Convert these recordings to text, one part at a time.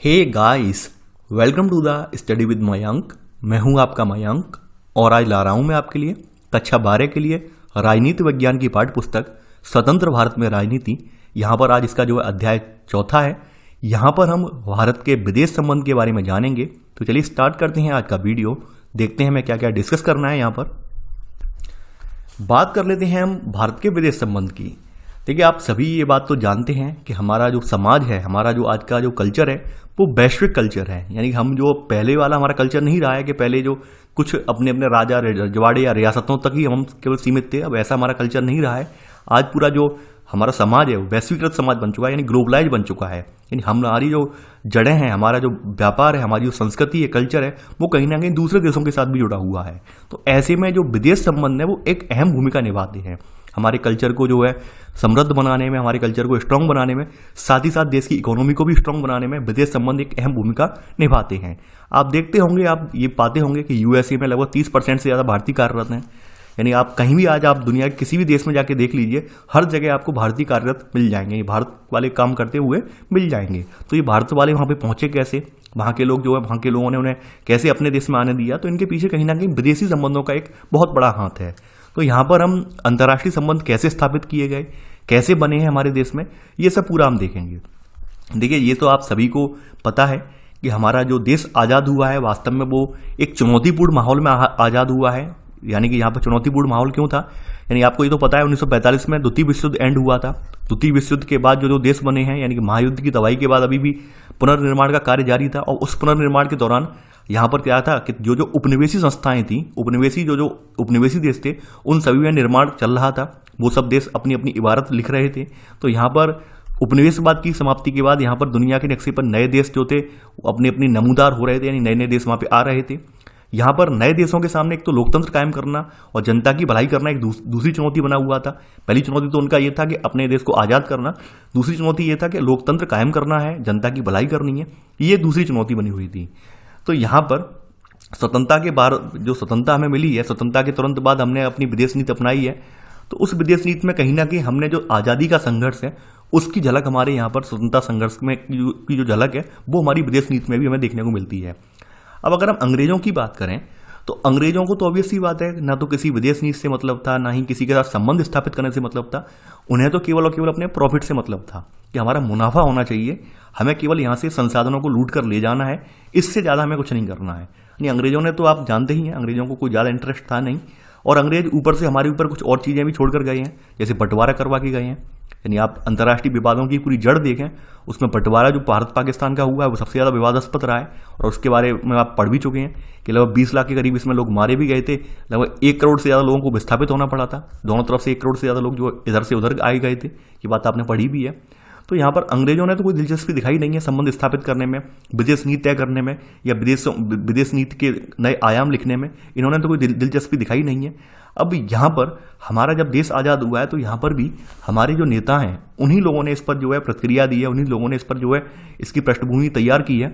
Hey guys, welcome to the study with Mayank. मैं हूं आपका मयंक और आज ला रहा हूं मैं आपके लिए कक्षा 12 के लिए राजनीति विज्ञान की पाठ्य पुस्तक स्वतंत्र भारत में राजनीति। यहां पर आज इसका जो है अध्याय चौथा है। यहां पर हम भारत के विदेश संबंध के बारे में जानेंगे। तो चलिए स्टार्ट करते हैं आज का वीडियो। देखते हैं हमें क्या क्या डिस्कस करना है। यहां पर बात कर लेते हैं हम भारत के विदेश संबंध की। देखिए, आप सभी ये बात तो जानते हैं कि हमारा जो समाज है, हमारा जो आज का जो कल्चर है वो वैश्विक कल्चर है। यानी हम जो पहले वाला हमारा कल्चर नहीं रहा है कि पहले जो कुछ अपने अपने राजा रजवाड़े या रियासतों तक ही हम केवल सीमित थे। अब ऐसा हमारा कल्चर नहीं रहा है। आज पूरा जो हमारा समाज है वो वैश्वीकृत समाज बन चुका है, यानी ग्लोबलाइज बन चुका है। यानी हमारी जो जड़ें हैं, हमारा जो व्यापार है, हमारी जो संस्कृति है, कल्चर है, वो कहीं ना कहीं दूसरे देशों के साथ भी जुड़ा हुआ है। तो ऐसे में जो विदेश संबंध है वो एक अहम भूमिका निभाते हैं हमारे कल्चर को जो है समृद्ध बनाने में, हमारे कल्चर को स्ट्रांग बनाने में, साथ ही साथ देश की इकोनॉमी को भी स्ट्रांग बनाने में विदेश संबंध एक अहम भूमिका निभाते हैं। आप देखते होंगे, आप ये पाते होंगे कि यूएसए में लगभग 30% से ज़्यादा भारतीय कार्यरत हैं। यानी आप कहीं भी आज आप दुनिया के किसी भी देश में जाके देख लीजिए, हर जगह आपको भारतीय कार्यरत मिल जाएंगे। ये भारत वाले काम करते हुए मिल जाएंगे। तो ये भारत वाले वहाँ पे पहुंचे कैसे, वहाँ के लोग जो है, वहाँ के लोगों ने उन्हें कैसे अपने देश में आने दिया, तो इनके पीछे कहीं ना कहीं विदेशी संबंधों का एक बहुत बड़ा हाथ है। तो यहाँ पर हम अंतर्राष्ट्रीय संबंध कैसे स्थापित किए गए, कैसे बने हैं हमारे देश में, ये सब पूरा हम देखेंगे। देखिए, ये तो आप सभी को पता है कि हमारा जो देश आज़ाद हुआ है, वास्तव में वो एक चुनौतीपूर्ण माहौल में आज़ाद हुआ है। यानी कि यहाँ पर चुनौतीपूर्ण माहौल क्यों था, यानी आपको ये तो पता है 1945 में द्वितीय विश्व युद्ध एंड हुआ था। द्वितीय विश्व युद्ध के बाद जो देश बने हैं, यानी कि महायुद्ध की तबाही के बाद अभी भी पुनर्निर्माण का कार्य जारी था। और उस पुनर्निर्माण के दौरान यहाँ पर क्या था कि जो उपनिवेशी संस्थाएं थी, जो उपनिवेशी देश थे, उन सभी में निर्माण चल रहा था। वो सब देश अपनी अपनी इबारत लिख रहे थे। तो यहाँ पर उपनिवेशवाद की समाप्ति के बाद यहाँ पर दुनिया के नक्शे पर नए देश जो थे अपने अपनी नमूदार हो रहे थे, यानी नए नए देश वहाँ पे आ रहे थे। यहाँ पर नए देशों के सामने एक तो लोकतंत्र कायम करना और जनता की भलाई करना एक दूसरी चुनौती बना हुआ था। पहली चुनौती तो उनका ये था कि अपने देश को आज़ाद करना, दूसरी चुनौती ये था कि लोकतंत्र कायम करना है, जनता की भलाई करनी है, ये दूसरी चुनौती बनी हुई थी। तो यहाँ पर स्वतंत्रता के बाद जो स्वतंत्रता हमें मिली है, स्वतंत्रता के तुरंत बाद हमने अपनी विदेश नीति अपनाई है। तो उस विदेश नीति में कहीं ना कहीं हमने जो आज़ादी का संघर्ष है उसकी झलक हमारे यहाँ पर स्वतंत्रता संघर्ष में की जो झलक है वो हमारी विदेश नीति में भी हमें देखने को मिलती है। अब अगर हम अंग्रेजों की बात करें तो अंग्रेजों को तो ऑब्वियस सी बात है, ना तो किसी विदेश नीति से मतलब था, ना ही किसी के साथ संबंध स्थापित करने से मतलब था। उन्हें तो केवल और केवल अपने प्रॉफिट से मतलब था कि हमारा मुनाफा होना चाहिए, हमें केवल यहाँ से संसाधनों को लूट कर ले जाना है, इससे ज़्यादा हमें कुछ नहीं करना है। यानी अंग्रेजों ने तो आप जानते ही हैं, अंग्रेजों को कोई ज़्यादा इंटरेस्ट था नहीं। और अंग्रेज ऊपर से हमारे ऊपर कुछ और चीज़ें भी छोड़ कर गए हैं, जैसे बंटवारा करवा के गए हैं। यानी आप अंतर्राष्ट्रीय विवादों की पूरी जड़ देखें, उसमें बंटवारा जो भारत पाकिस्तान का हुआ है वो सबसे ज़्यादा विवादास्पद रहा है। और उसके बारे में आप पढ़ भी चुके हैं कि लगभग 20 लाख के करीब इसमें लोग मारे भी गए थे। लगभग 1 करोड़ से ज़्यादा लोगों को विस्थापित होना पड़ा था। दोनों तरफ से 1 करोड़ से ज़्यादा लोग जो इधर से उधर आए गए थे, ये बात आपने पढ़ी भी है। तो यहाँ पर अंग्रेजों ने तो कोई दिलचस्पी दिखाई नहीं है संबंध स्थापित करने में, विदेश नीति तय करने में, या विदेश नीति के नए आयाम लिखने में इन्होंने तो कोई दिलचस्पी दिखाई नहीं है। अब यहाँ पर हमारा जब देश आज़ाद हुआ है तो यहाँ पर भी हमारे जो नेता हैं उन्हीं लोगों ने इस पर जो है प्रतिक्रिया दी है, उन्हीं लोगों ने इस पर जो है इसकी पृष्ठभूमि तैयार की है।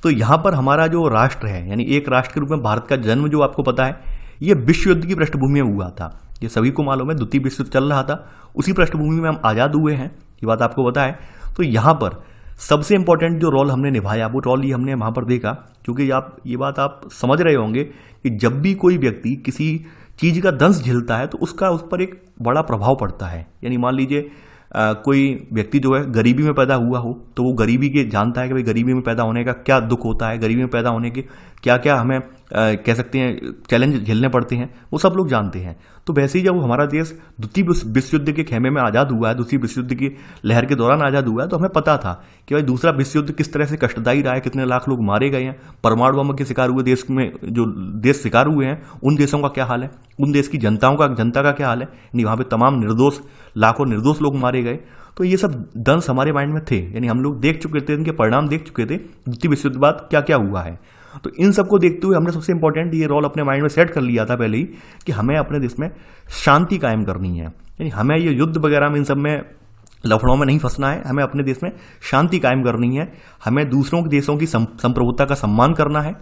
तो यहाँ पर हमारा जो राष्ट्र है, यानी एक राष्ट्र के रूप में भारत का जन्म जो आपको पता है, ये विश्व युद्ध की पृष्ठभूमि में हुआ था। ये सभी को मालूम है, द्वितीय विश्व युद्ध चल रहा था, उसी पृष्ठभूमि में हम आज़ाद हुए हैं, ये बात आपको पता है। तो यहाँ पर सबसे इंपॉर्टेंट जो रोल हमने निभाया वो रोल ये हमने वहाँ पर देखा, क्योंकि ये बात आप समझ रहे होंगे कि जब भी कोई व्यक्ति किसी चीज़ का दंश झेलता है तो उसका उस पर एक बड़ा प्रभाव पड़ता है। यानी मान लीजिए कोई व्यक्ति जो है गरीबी में पैदा हुआ हो तो वो गरीबी के जानता है कि भाई गरीबी में पैदा होने का क्या दुख होता है, गरीबी में पैदा होने के क्या क्या हमें कह सकते हैं चैलेंज झेलने पड़ते हैं, वो सब लोग जानते हैं। तो वैसे ही जब हमारा देश द्वितीय विश्व युद्ध के खेमे में आज़ाद हुआ है, द्वितीय विश्व युद्ध की लहर के दौरान आज़ाद हुआ है, तो हमें पता था कि भाई दूसरा विश्व युद्ध किस तरह से कष्टदायी रहा है, कितने लाख लोग मारे गए हैं, परमाणु बम के शिकार हुए देश में जो देश शिकार हुए हैं उन देशों का क्या हाल है, उन देश की जनता का क्या हाल है। यानी वहाँ पर तमाम निर्दोष लाखों निर्दोष लोग मारे गए। तो ये सब दंश हमारे माइंड में थे, यानी हम लोग देख चुके थे, इनके परिणाम देख चुके थे द्वितीय विश्व युद्ध बाद क्या क्या हुआ है। तो इन सबको देखते हुए हमने सबसे इंपॉर्टेंट ये रोल अपने माइंड में सेट कर लिया था पहले ही कि हमें अपने देश में शांति कायम करनी है। यानी हमें ये युद्ध वगैरह में इन सब में लफड़ों में नहीं फंसना है, हमें अपने देश में शांति कायम करनी है, हमें दूसरों के देशों की संप्रभुता का सम्मान करना है।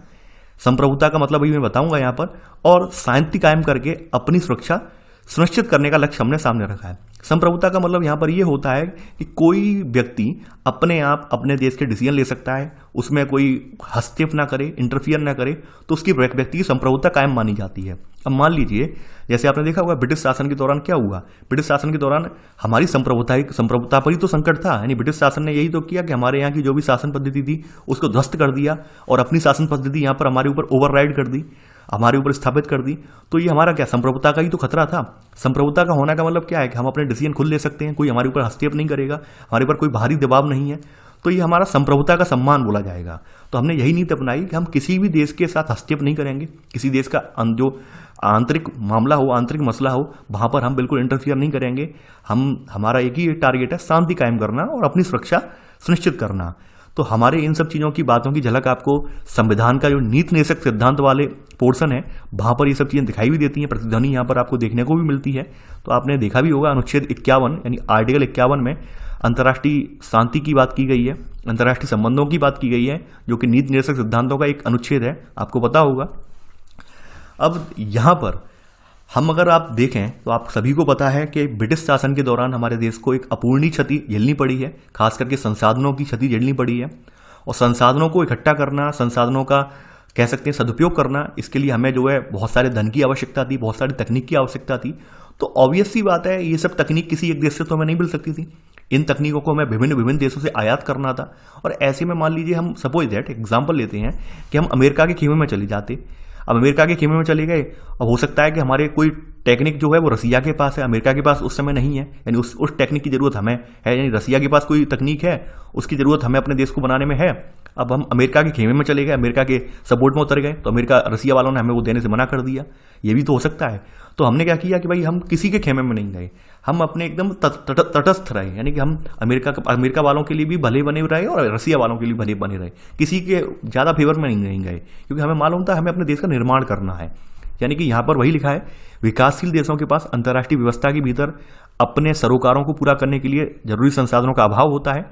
संप्रभुता का मतलब अभी मैं बताऊंगा यहाँ पर, और शांति कायम करके अपनी सुरक्षा सुनिश्चित करने का लक्ष्य हमने सामने रखा है। संप्रभुता का मतलब यहाँ पर ये होता है कि कोई व्यक्ति अपने आप अपने देश के डिसीजन ले सकता है, उसमें कोई हस्तक्षेप ना करे, इंटरफियर ना करे, तो उसकी व्यक्ति की संप्रभुता कायम मानी जाती है। अब मान लीजिए जैसे आपने देखा होगा ब्रिटिश शासन के दौरान क्या हुआ। ब्रिटिश शासन के दौरान हमारी संप्रभुता पर ही तो संकट था, यानी ब्रिटिश शासन ने यही तो किया कि हमारे यहाँ की जो भी शासन पद्धति थी उसको ध्वस्त कर दिया और अपनी शासन पद्धति यहाँ पर हमारे ऊपर ओवरराइड कर दी, हमारे ऊपर स्थापित कर दी। तो ये हमारा क्या संप्रभुता का ही तो खतरा था। संप्रभुता का होने का मतलब क्या है कि हम अपने डिसीजन खुद ले सकते हैं, कोई हमारे ऊपर हस्तक्षेप नहीं करेगा, हमारे ऊपर कोई बाहरी दबाव नहीं है, तो ये हमारा संप्रभुता का सम्मान बोला जाएगा। तो हमने यही नीति अपनाई कि हम किसी भी देश के साथ हस्तक्षेप नहीं करेंगे, किसी देश का जो आंतरिक मामला हो, आंतरिक मसला हो, वहां पर हम बिल्कुल इंटरफियर नहीं करेंगे। हमारा एक ही टारगेट है, शांति कायम करना और अपनी सुरक्षा सुनिश्चित करना। तो हमारे इन सब चीज़ों की बातों की झलक आपको संविधान का जो नीति निषेध सिद्धांत वाले पोर्शन है वहां पर ये सब चीज़ें दिखाई भी देती हैं, प्रतिध्वनि यहाँ पर आपको देखने को भी मिलती है। तो आपने देखा भी होगा अनुच्छेद 51 यानी आर्टिकल 51 में अंतर्राष्ट्रीय शांति की बात की गई है, अंतर्राष्ट्रीय संबंधों की बात की गई है, जो कि नीति निषेध सिद्धांतों का एक अनुच्छेद है, आपको पता होगा। अब यहाँ पर हम अगर आप देखें तो आप सभी को पता है कि ब्रिटिश शासन के दौरान हमारे देश को एक अपूर्णीय क्षति झेलनी पड़ी है, खास करके संसाधनों की क्षति झेलनी पड़ी है। और संसाधनों को इकट्ठा करना, संसाधनों का कह सकते हैं सदुपयोग करना, इसके लिए हमें जो है बहुत सारे धन की आवश्यकता थी, बहुत सारी तकनीक की आवश्यकता थी। तो ऑब्वियस सी बात है ये सब तकनीक किसी एक देश से तो हमें नहीं मिल सकती थी, इन तकनीकों को हमें विभिन्न देशों से आयात करना था। और ऐसे में मान लीजिए हम सपोज दैट एग्जाम्पल लेते हैं कि हम अमेरिका के खेमे में चले जाते। अब अमेरिका के खेमे में चले गए, अब हो सकता है कि हमारे कोई टेक्निक जो है वो रसिया के पास है, अमेरिका के पास उस समय नहीं है, यानी उस टेक्निक की जरूरत हमें है, यानी रसिया के पास कोई तकनीक है उसकी जरूरत हमें अपने देश को बनाने में है। अब हम अमेरिका के खेमे में चले गए, अमेरिका के सपोर्ट में उतर गए, तो अमेरिका रसिया वालों ने हमें वो देने से मना कर दिया, ये भी तो हो सकता है। तो हमने क्या किया कि भाई हम किसी के खेमे में नहीं गए, हम अपने एकदम तटस्थ रहे, यानी कि हम अमेरिका वालों के लिए भी भले बने रहे और रसिया वालों के लिए भले बने रहे, किसी के ज़्यादा फेवर में नहीं गए, क्योंकि हमें मालूम था हमें अपने देश का निर्माण करना है। यानी कि यहाँ पर वही लिखा है, विकासशील देशों के पास अंतर्राष्ट्रीय व्यवस्था के भीतर अपने सरोकारों को पूरा करने के लिए जरूरी संसाधनों का अभाव होता है।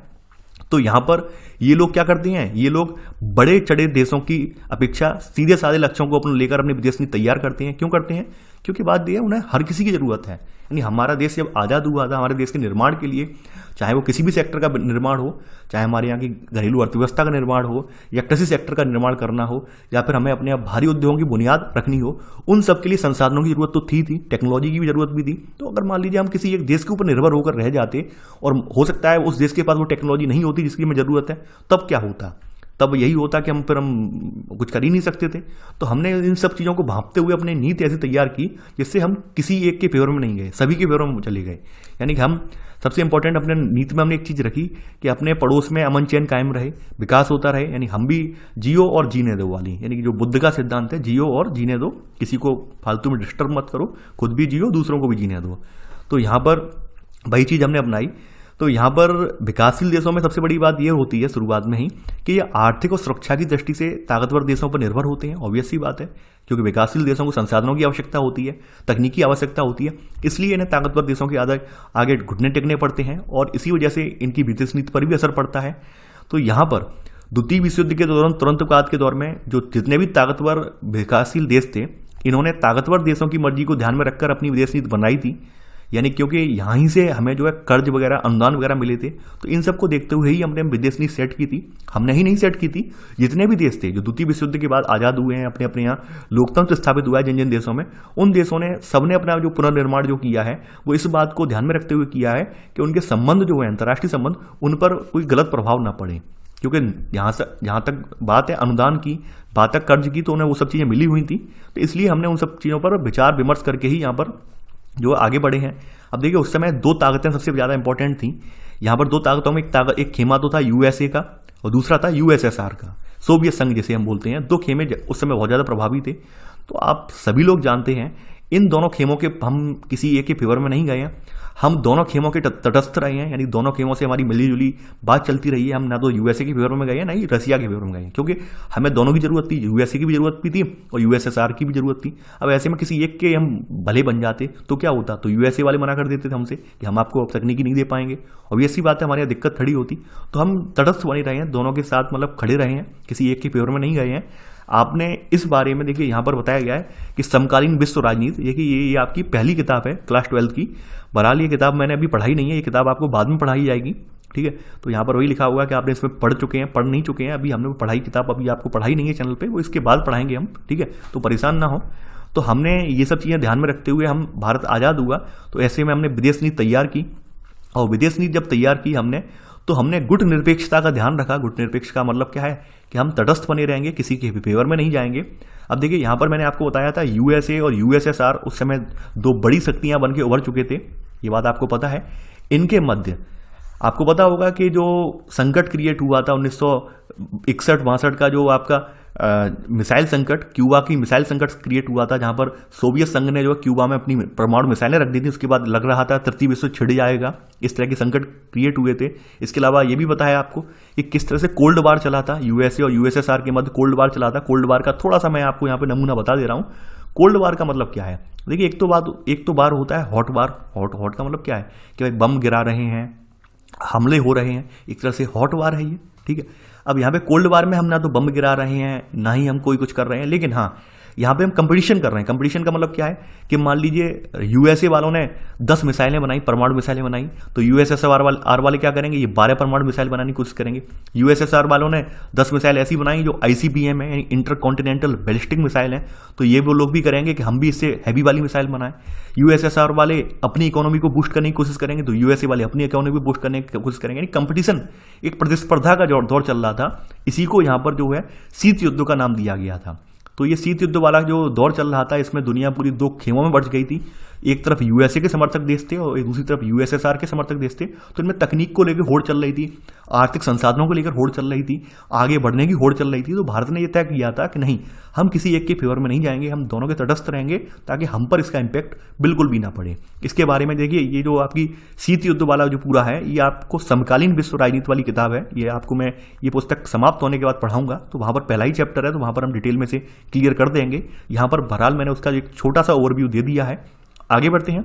तो यहाँ पर ये लोग क्या करते हैं, ये लोग बड़े चढ़े देशों की अपेक्षा सीधे साधे लक्ष्यों को अपने लेकर अपनी विदेश नीति तैयार करते हैं। क्यों करते हैं? क्योंकि बात यह है उन्हें हर किसी की जरूरत है। यानी हमारा देश जब आज़ाद हुआ था, हमारे देश के निर्माण के लिए, चाहे वो किसी भी सेक्टर का निर्माण हो, चाहे हमारे यहाँ की घरेलू अर्थव्यवस्था का निर्माण हो या कृषि सेक्टर का निर्माण करना हो, या फिर हमें अपने भारी उद्योगों की बुनियाद रखनी हो, उन सब के लिए संसाधनों की जरूरत तो थी, टेक्नोलॉजी की भी जरूरत भी थी। तो अगर मान लीजिए हम किसी एक देश के ऊपर निर्भर होकर रह जाते और हो सकता है उस देश के पास वो टेक्नोलॉजी नहीं होती जिसकी हमें जरूरत है, तब क्या होता? तब यही होता कि हम कुछ कर ही नहीं सकते थे। तो हमने इन सब चीज़ों को भांपते हुए अपनी नीति ऐसे तैयार की जिससे हम किसी एक के फेवर में नहीं गए, सभी के फेवर में चले गए। यानी कि हम सबसे इंपॉर्टेंट अपने नीति में हमने एक चीज़ रखी कि अपने पड़ोस में अमन चैन कायम रहे, विकास होता रहे, यानी हम भी जियो और जीने दो वाली, यानी कि जो बुद्ध का सिद्धांत है, जियो और जीने दो, किसी को फालतू में डिस्टर्ब मत करो, खुद भी जियो दूसरों को भी जीने दो। तो यहाँ पर वही चीज़ हमने अपनाई। तो यहाँ पर विकासशील देशों में सबसे बड़ी बात यह होती है शुरुआत में ही कि ये आर्थिक और सुरक्षा की दृष्टि से ताकतवर देशों पर निर्भर होते हैं। ऑब्वियस सी बात है, क्योंकि विकासशील देशों को संसाधनों की आवश्यकता होती है, तकनीकी आवश्यकता होती है, इसलिए इन्हें ताकतवर देशों के आगे घुटने टेकने पड़ते हैं और इसी वजह से इनकी विदेश नीति पर भी असर पड़ता है। तो यहाँ पर द्वितीय विश्व युद्ध के दौरान तुरंत बाद के दौर में जो जितने भी ताकतवर विकासशील देश थे, इन्होंने ताकतवर देशों की मर्जी को ध्यान में रखकर अपनी विदेश नीति बनाई थी। यानी क्योंकि यहाँ से हमें जो है कर्ज वगैरह, अनुदान वगैरह मिले थे, तो इन सबको देखते हुए ही हमने विदेश नीति सेट की थी। हमने ही नहीं सेट की थी, जितने भी देश थे जो द्वितीय विश्व युद्ध के बाद आज़ाद हुए हैं, अपने अपने यहाँ लोकतंत्र स्थापित हुआ है जिन जिन देशों में, उन देशों ने सबने अपना जो पुनर्निर्माण जो किया है वो इस बात को ध्यान में रखते हुए किया है कि उनके संबंध जो है अंतर्राष्ट्रीय संबंध, उन पर कोई गलत प्रभाव ना पड़े। क्योंकि जहाँ तक बात है अनुदान की, बात है कर्ज की, तो उन्हें वो सब चीज़ें मिली हुई थी। तो इसलिए हमने उन सब चीज़ों पर विचार विमर्श करके ही यहाँ पर जो आगे बढ़े हैं। अब देखिए उस समय दो ताकतें सबसे ज़्यादा इंपॉर्टेंट थी। यहाँ पर दो ताकतों में एक खेमा तो था यूएसए का और दूसरा था यूएसएसआर का, सोवियत संघ जिसे हम बोलते हैं। दो खेमे उस समय बहुत ज़्यादा प्रभावी थे। तो आप सभी लोग जानते हैं इन दोनों खेमों के हम किसी एक के फेवर में नहीं गए हैं, हम दोनों खेमों के तटस्थ रहे हैं, यानी दोनों खेमों से हमारी मिली जुली बात चलती रही है। हम ना तो यूएसए के फेवर में गए हैं ना ही रसिया के फेवर में गए हैं, क्योंकि हमें दोनों की जरूरत थी, यूएसए की भी जरूरत भी थी और यूएसएसआर की भी जरूरत थी। अब ऐसे में किसी एक के हम भले बन जाते तो क्या होता, तो यूएसए वाले मना कर देते थे हमसे कि हम आपको अब तकनीकी नहीं दे पाएंगे, और ऐसी बात है हमारे यहाँ दिक्कत खड़ी होती। तो हम तटस्थ बने रहे हैं, दोनों के साथ मतलब खड़े रहे हैं, किसी एक के फेवर में नहीं गए हैं। आपने इस बारे में देखिए यहाँ पर बताया गया है कि समकालीन विश्व राजनीति, देखिए ये आपकी पहली किताब है क्लास 12 की। बहरहाल ये किताब मैंने अभी पढ़ाई नहीं है, ये किताब आपको बाद में पढ़ाई जाएगी, ठीक है। तो यहाँ पर वही लिखा हुआ है कि आपने इसमें पढ़ चुके हैं, पढ़ नहीं चुके हैं, अभी हमने पढ़ाई किताब अभी आपको पढ़ाई नहीं है चैनल पे, वो इसके बाद पढ़ाएंगे हम, ठीक है। तो परेशान ना हो। तो हमने ये सब चीज़ें ध्यान में रखते हुए हम भारत आज़ाद हुआ तो ऐसे में हमने विदेश नीति तैयार की, और विदेश नीति जब तैयार की हमने तो हमने गुट निरपेक्षता का ध्यान रखा। गुट निरपेक्ष का मतलब क्या है कि हम तटस्थ बने रहेंगे, किसी के फेवर में नहीं जाएंगे। अब देखिए यहाँ पर मैंने आपको बताया था यूएसए और यूएसएसआर उस समय दो बड़ी शक्तियां बन के उभर चुके थे, ये बात आपको पता है। इनके मध्य आपको पता होगा कि जो संकट क्रिएट हुआ था 1961-62 का, जो आपका मिसाइल संकट, क्यूबा की मिसाइल संकट क्रिएट हुआ था, जहां पर सोवियत संघ ने जो क्यूबा में अपनी परमाणु मिसाइलें रख दी थी। उसके बाद लग रहा था तृतीय विश्व छिड़ जाएगा, इस तरह के संकट क्रिएट हुए थे। इसके अलावा ये भी पता है आपको कि किस तरह से कोल्ड वार चला था, यूएसए और यूएसएसआर के मध्य कोल्ड वार चला था। कोल्ड वार का थोड़ा सा मैं आपको यहाँ पे नमूना बता दे रहा हूँ। कोल्ड वार का मतलब क्या है, देखिए एक तो बार होता है हॉट वार। हॉट का मतलब क्या है कि भाई बम गिरा रहे हैं, हमले हो रहे हैं, एक तरह से हॉट वार है ये, ठीक है। अब यहाँ पे कोल्ड वार में हम ना तो बम गिरा रहे हैं, ना ही हम कोई कुछ कर रहे हैं, लेकिन हाँ यहाँ पे हम कंपटीशन कर रहे हैं। कंपटीशन का मतलब क्या है कि मान लीजिए यूएसए वालों ने 10 मिसाइलें बनाई, परमाणु मिसाइलें बनाई, तो यूएसएसआर वाले क्या करेंगे, ये 12 परमाणु मिसाइल बनाने की कोशिश करेंगे। यूएसएसआर वालों ने 10 मिसाइल ऐसी बनाई जो आईसीबीएम है, इंटर कॉन्टिनेंटल बैलिस्टिक मिसाइल है, तो ये वो लोग भी करेंगे कि हम भी इससे हैवी वाली मिसाइल बनाएं। यूएसएसआर वाले अपनी इकोनॉमी को बूस्ट करने की कोशिश करेंगे, तो यूएसए वाले अपनी इकोनॉमी को बूस्ट करने की कोशिश करेंगे। यानी कंपटीशन, एक प्रतिस्पर्धा का दौर चल रहा था। इसी को यहाँ पर जो है शीत युद्ध का नाम दिया गया था। तो ये शीत युद्ध वाला जो दौर चल रहा था, इसमें दुनिया पूरी दो खेमों में बंट गई थी। एक तरफ यूएसए के समर्थक देश थे और एक दूसरी तरफ यूएसएसआर के समर्थक देश थे। तो इनमें तकनीक को लेकर होड़ चल रही थी, आर्थिक संसाधनों को लेकर होड़ चल रही थी, आगे बढ़ने की होड़ चल रही थी। तो भारत ने यह तय किया था कि नहीं, हम किसी एक के फेवर में नहीं जाएंगे, हम दोनों के तटस्थ रहेंगे ताकि हम पर इसका इम्पैक्ट बिल्कुल भी ना पड़े। इसके बारे में देखिए, ये जो आपकी शीत युद्ध वाला जो पूरा है, ये आपको समकालीन विश्व राजनीति वाली किताब है। ये आपको मैं ये पुस्तक समाप्त होने के बाद पढ़ाऊंगा, तो वहां पर पहला ही चैप्टर है, तो वहां पर हम डिटेल में से क्लियर कर देंगे। यहाँ पर बहरहाल मैंने उसका एक छोटा सा ओवरव्यू दे दिया है। आगे बढ़ते हैं।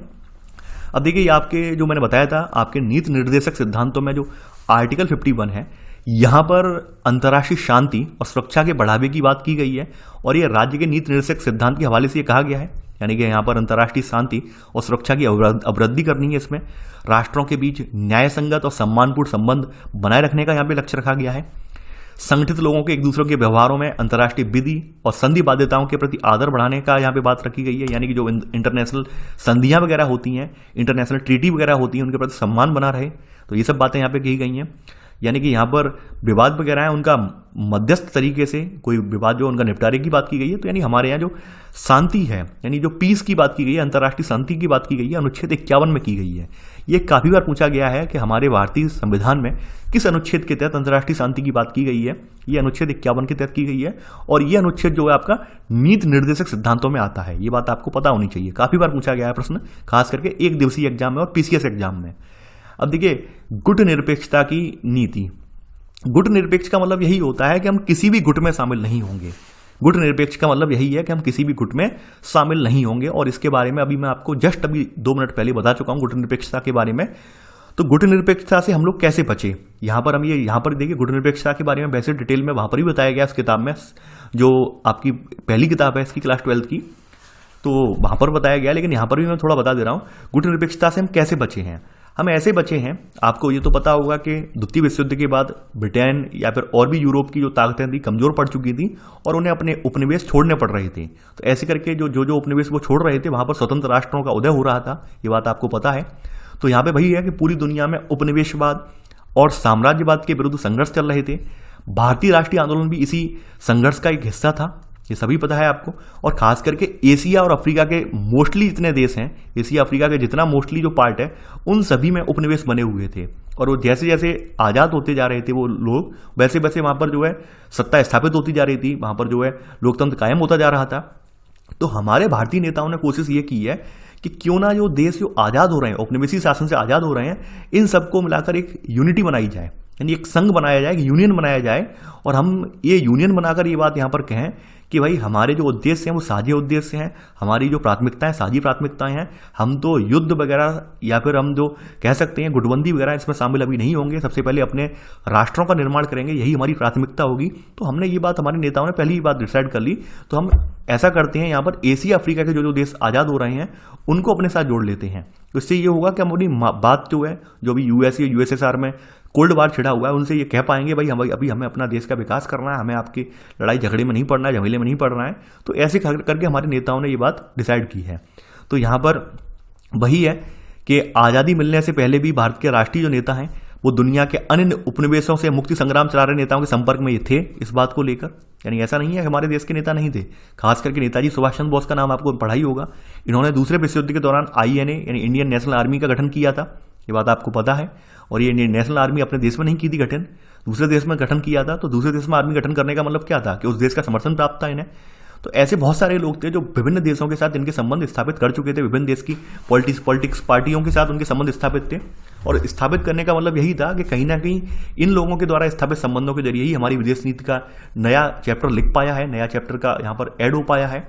अब देखिए, ये आपके जो मैंने बताया था, आपके नीति निर्देशक सिद्धांतों में जो आर्टिकल 51 है, यहाँ पर अंतर्राष्ट्रीय शांति और सुरक्षा के बढ़ावे की बात की गई है, और ये राज्य के नीति निर्देशक सिद्धांत के हवाले से ये कहा गया है। यानी कि यहाँ पर अंतर्राष्ट्रीय शांति और सुरक्षा की अभिवृद्धि करनी है। इसमें राष्ट्रों के बीच न्याय संगत और सम्मानपूर्ण संबंध बनाए रखने का यहाँ पे लक्ष्य रखा गया है। संगठित लोगों के एक दूसरे के व्यवहारों में अंतर्राष्ट्रीय विधि और संधि बाध्यताओं के प्रति आदर बढ़ाने का यहाँ पे बात रखी गई है। यानी कि जो इंटरनेशनल संधियां वगैरह होती हैं, इंटरनेशनल ट्रीटी वगैरह होती हैं, उनके प्रति सम्मान बना रहे। तो ये सब बातें यहाँ पे कही गई हैं। यानी कि यहाँ पर विवाद वगैरह है, उनका मध्यस्थ तरीके से कोई विवाद जो उनका निपटारे की बात की गई है। तो यानी हमारे यहाँ जो शांति है, यानी जो पीस की बात की गई है, अंतर्राष्ट्रीय शांति की बात की गई है, अनुच्छेद 51 में की गई है। ये काफी बार पूछा गया है कि हमारे भारतीय संविधान में किस अनुच्छेद के तहत अंतर्राष्ट्रीय शांति की बात की गई है। ये अनुच्छेद 51 के तहत की गई है, और ये अनुच्छेद जो है आपका नीति निर्देशक सिद्धांतों में आता है। ये बात आपको पता होनी चाहिए, काफी बार पूछा गया है प्रश्न, खास करके एक दिवसीय एग्जाम में और पीसीएस एग्जाम में। अब देखिए, गुट निरपेक्षता की नीति। गुट निरपेक्ष का मतलब यही होता है कि हम किसी भी गुट में शामिल नहीं होंगे। गुट निरपेक्ष का मतलब यही है कि हम किसी भी गुट में शामिल नहीं होंगे, और इसके बारे में अभी मैं आपको जस्ट अभी 2 मिनट पहले बता चुका हूं गुट निरपेक्षता के बारे में। तो गुट निरपेक्षता से हम लोग कैसे बचे, यहाँ पर देखिए, गुट निरपेक्षता के बारे में वैसे डिटेल में वहां पर ही बताया गया इस किताब में, जो आपकी पहली किताब है इसकी क्लास 12 की, तो वहां पर बताया गया। लेकिन यहाँ पर भी मैं थोड़ा बता दे रहा हूँ गुट निरपेक्षता से हम कैसे बचे हैं। हम ऐसे बचे हैं, आपको ये तो पता होगा कि द्वितीय विश्व युद्ध के बाद ब्रिटेन या फिर और भी यूरोप की जो ताकतें थी कमजोर पड़ चुकी थी, और उन्हें अपने उपनिवेश छोड़ने पड़ रहे थे। तो ऐसे करके जो उपनिवेश वो छोड़ रहे थे, वहां पर स्वतंत्र राष्ट्रों का उदय हो रहा था, ये बात आपको पता है। तो यहाँ पे वही है कि पूरी दुनिया में उपनिवेशवाद और साम्राज्यवाद के विरुद्ध संघर्ष चल रहे थे। भारतीय राष्ट्रीय आंदोलन भी इसी संघर्ष का एक हिस्सा था, ये सभी पता है आपको। और खास करके एशिया और अफ्रीका के मोस्टली जितने देश हैं, एशिया अफ्रीका के जितना मोस्टली जो पार्ट है, उन सभी में उपनिवेश बने हुए थे। और वो जैसे जैसे आज़ाद होते जा रहे थे वो लोग, वैसे वैसे वहाँ पर जो है सत्ता स्थापित होती जा रही थी, वहाँ पर जो है लोकतंत्र कायम होता जा रहा था। तो हमारे भारतीय नेताओं ने कोशिश ये की है कि क्यों ना जो देश जो आज़ाद हो रहे हैं, उपनिवेशी शासन से आज़ाद हो रहे हैं, इन सबको मिलाकर एक यूनिटी बनाई जाए, यानी एक संघ बनाया जाए, एक यूनियन बनाया जाए। और हम ये यूनियन बनाकर ये बात यहाँ पर कहें कि भाई हमारे जो उद्देश्य हैं वो साझे उद्देश्य हैं, हमारी जो प्राथमिकताएं साझी प्राथमिकताएं हैं। हम तो युद्ध वगैरह या फिर हम जो कह सकते हैं गुटबंदी वगैरह इसमें शामिल अभी नहीं होंगे। सबसे पहले अपने राष्ट्रों का निर्माण करेंगे, यही हमारी प्राथमिकता होगी। तो हमने ये बात, हमारे नेताओं ने पहले ही बात डिसाइड कर ली। तो हम ऐसा करते हैं, यहाँ पर एशिया अफ्रीका के जो देश आज़ाद हो रहे हैं उनको अपने साथ जोड़ लेते हैं। तो इससे ये होगा कि हम अपनी बात जो है, जो भी यूएसएसआर में कोल्ड वार छिड़ा हुआ है, उनसे ये कह पाएंगे भाई हम अभी हमें अपना देश का विकास करना है, हमें आपकी लड़ाई झगड़े में नहीं पड़ना है, झमेले में नहीं पड़ना है। तो ऐसे करके हमारे नेताओं ने ये बात डिसाइड की है। तो यहाँ पर वही है कि आज़ादी मिलने से पहले भी भारत के राष्ट्रीय जो नेता हैं वो दुनिया के अन्य उपनिवेशों से मुक्ति संग्राम चला रहे नेताओं के संपर्क में ये थे इस बात को लेकर। यानी ऐसा नहीं है कि हमारे देश के नेता नहीं थे। खास करके नेताजी सुभाष चंद्र बोस का नाम आपको पढ़ा ही होगा। इन्होंने दूसरे विश्व युद्ध के दौरान INA यानी इंडियन नेशनल आर्मी का गठन किया था, ये बात आपको पता है। और ये इंडियन नेशनल आर्मी अपने देश में नहीं की थी गठन, दूसरे देश में गठन किया था। तो दूसरे देश में आर्मी गठन करने का मतलब क्या था कि उस देश का समर्थन प्राप्त था इन्हें। तो ऐसे बहुत सारे लोग थे जो विभिन्न देशों के साथ इनके संबंध स्थापित कर चुके थे, विभिन्न देश की पॉलिटिक्स पार्टियों के साथ उनके संबंध स्थापित थे। और स्थापित करने का मतलब यही था कि कहीं ना कहीं इन लोगों के द्वारा स्थापित संबंधों के जरिए ही हमारी विदेश नीति का नया चैप्टर लिख पाया है, नया चैप्टर का यहाँ पर ऐड हो पाया है।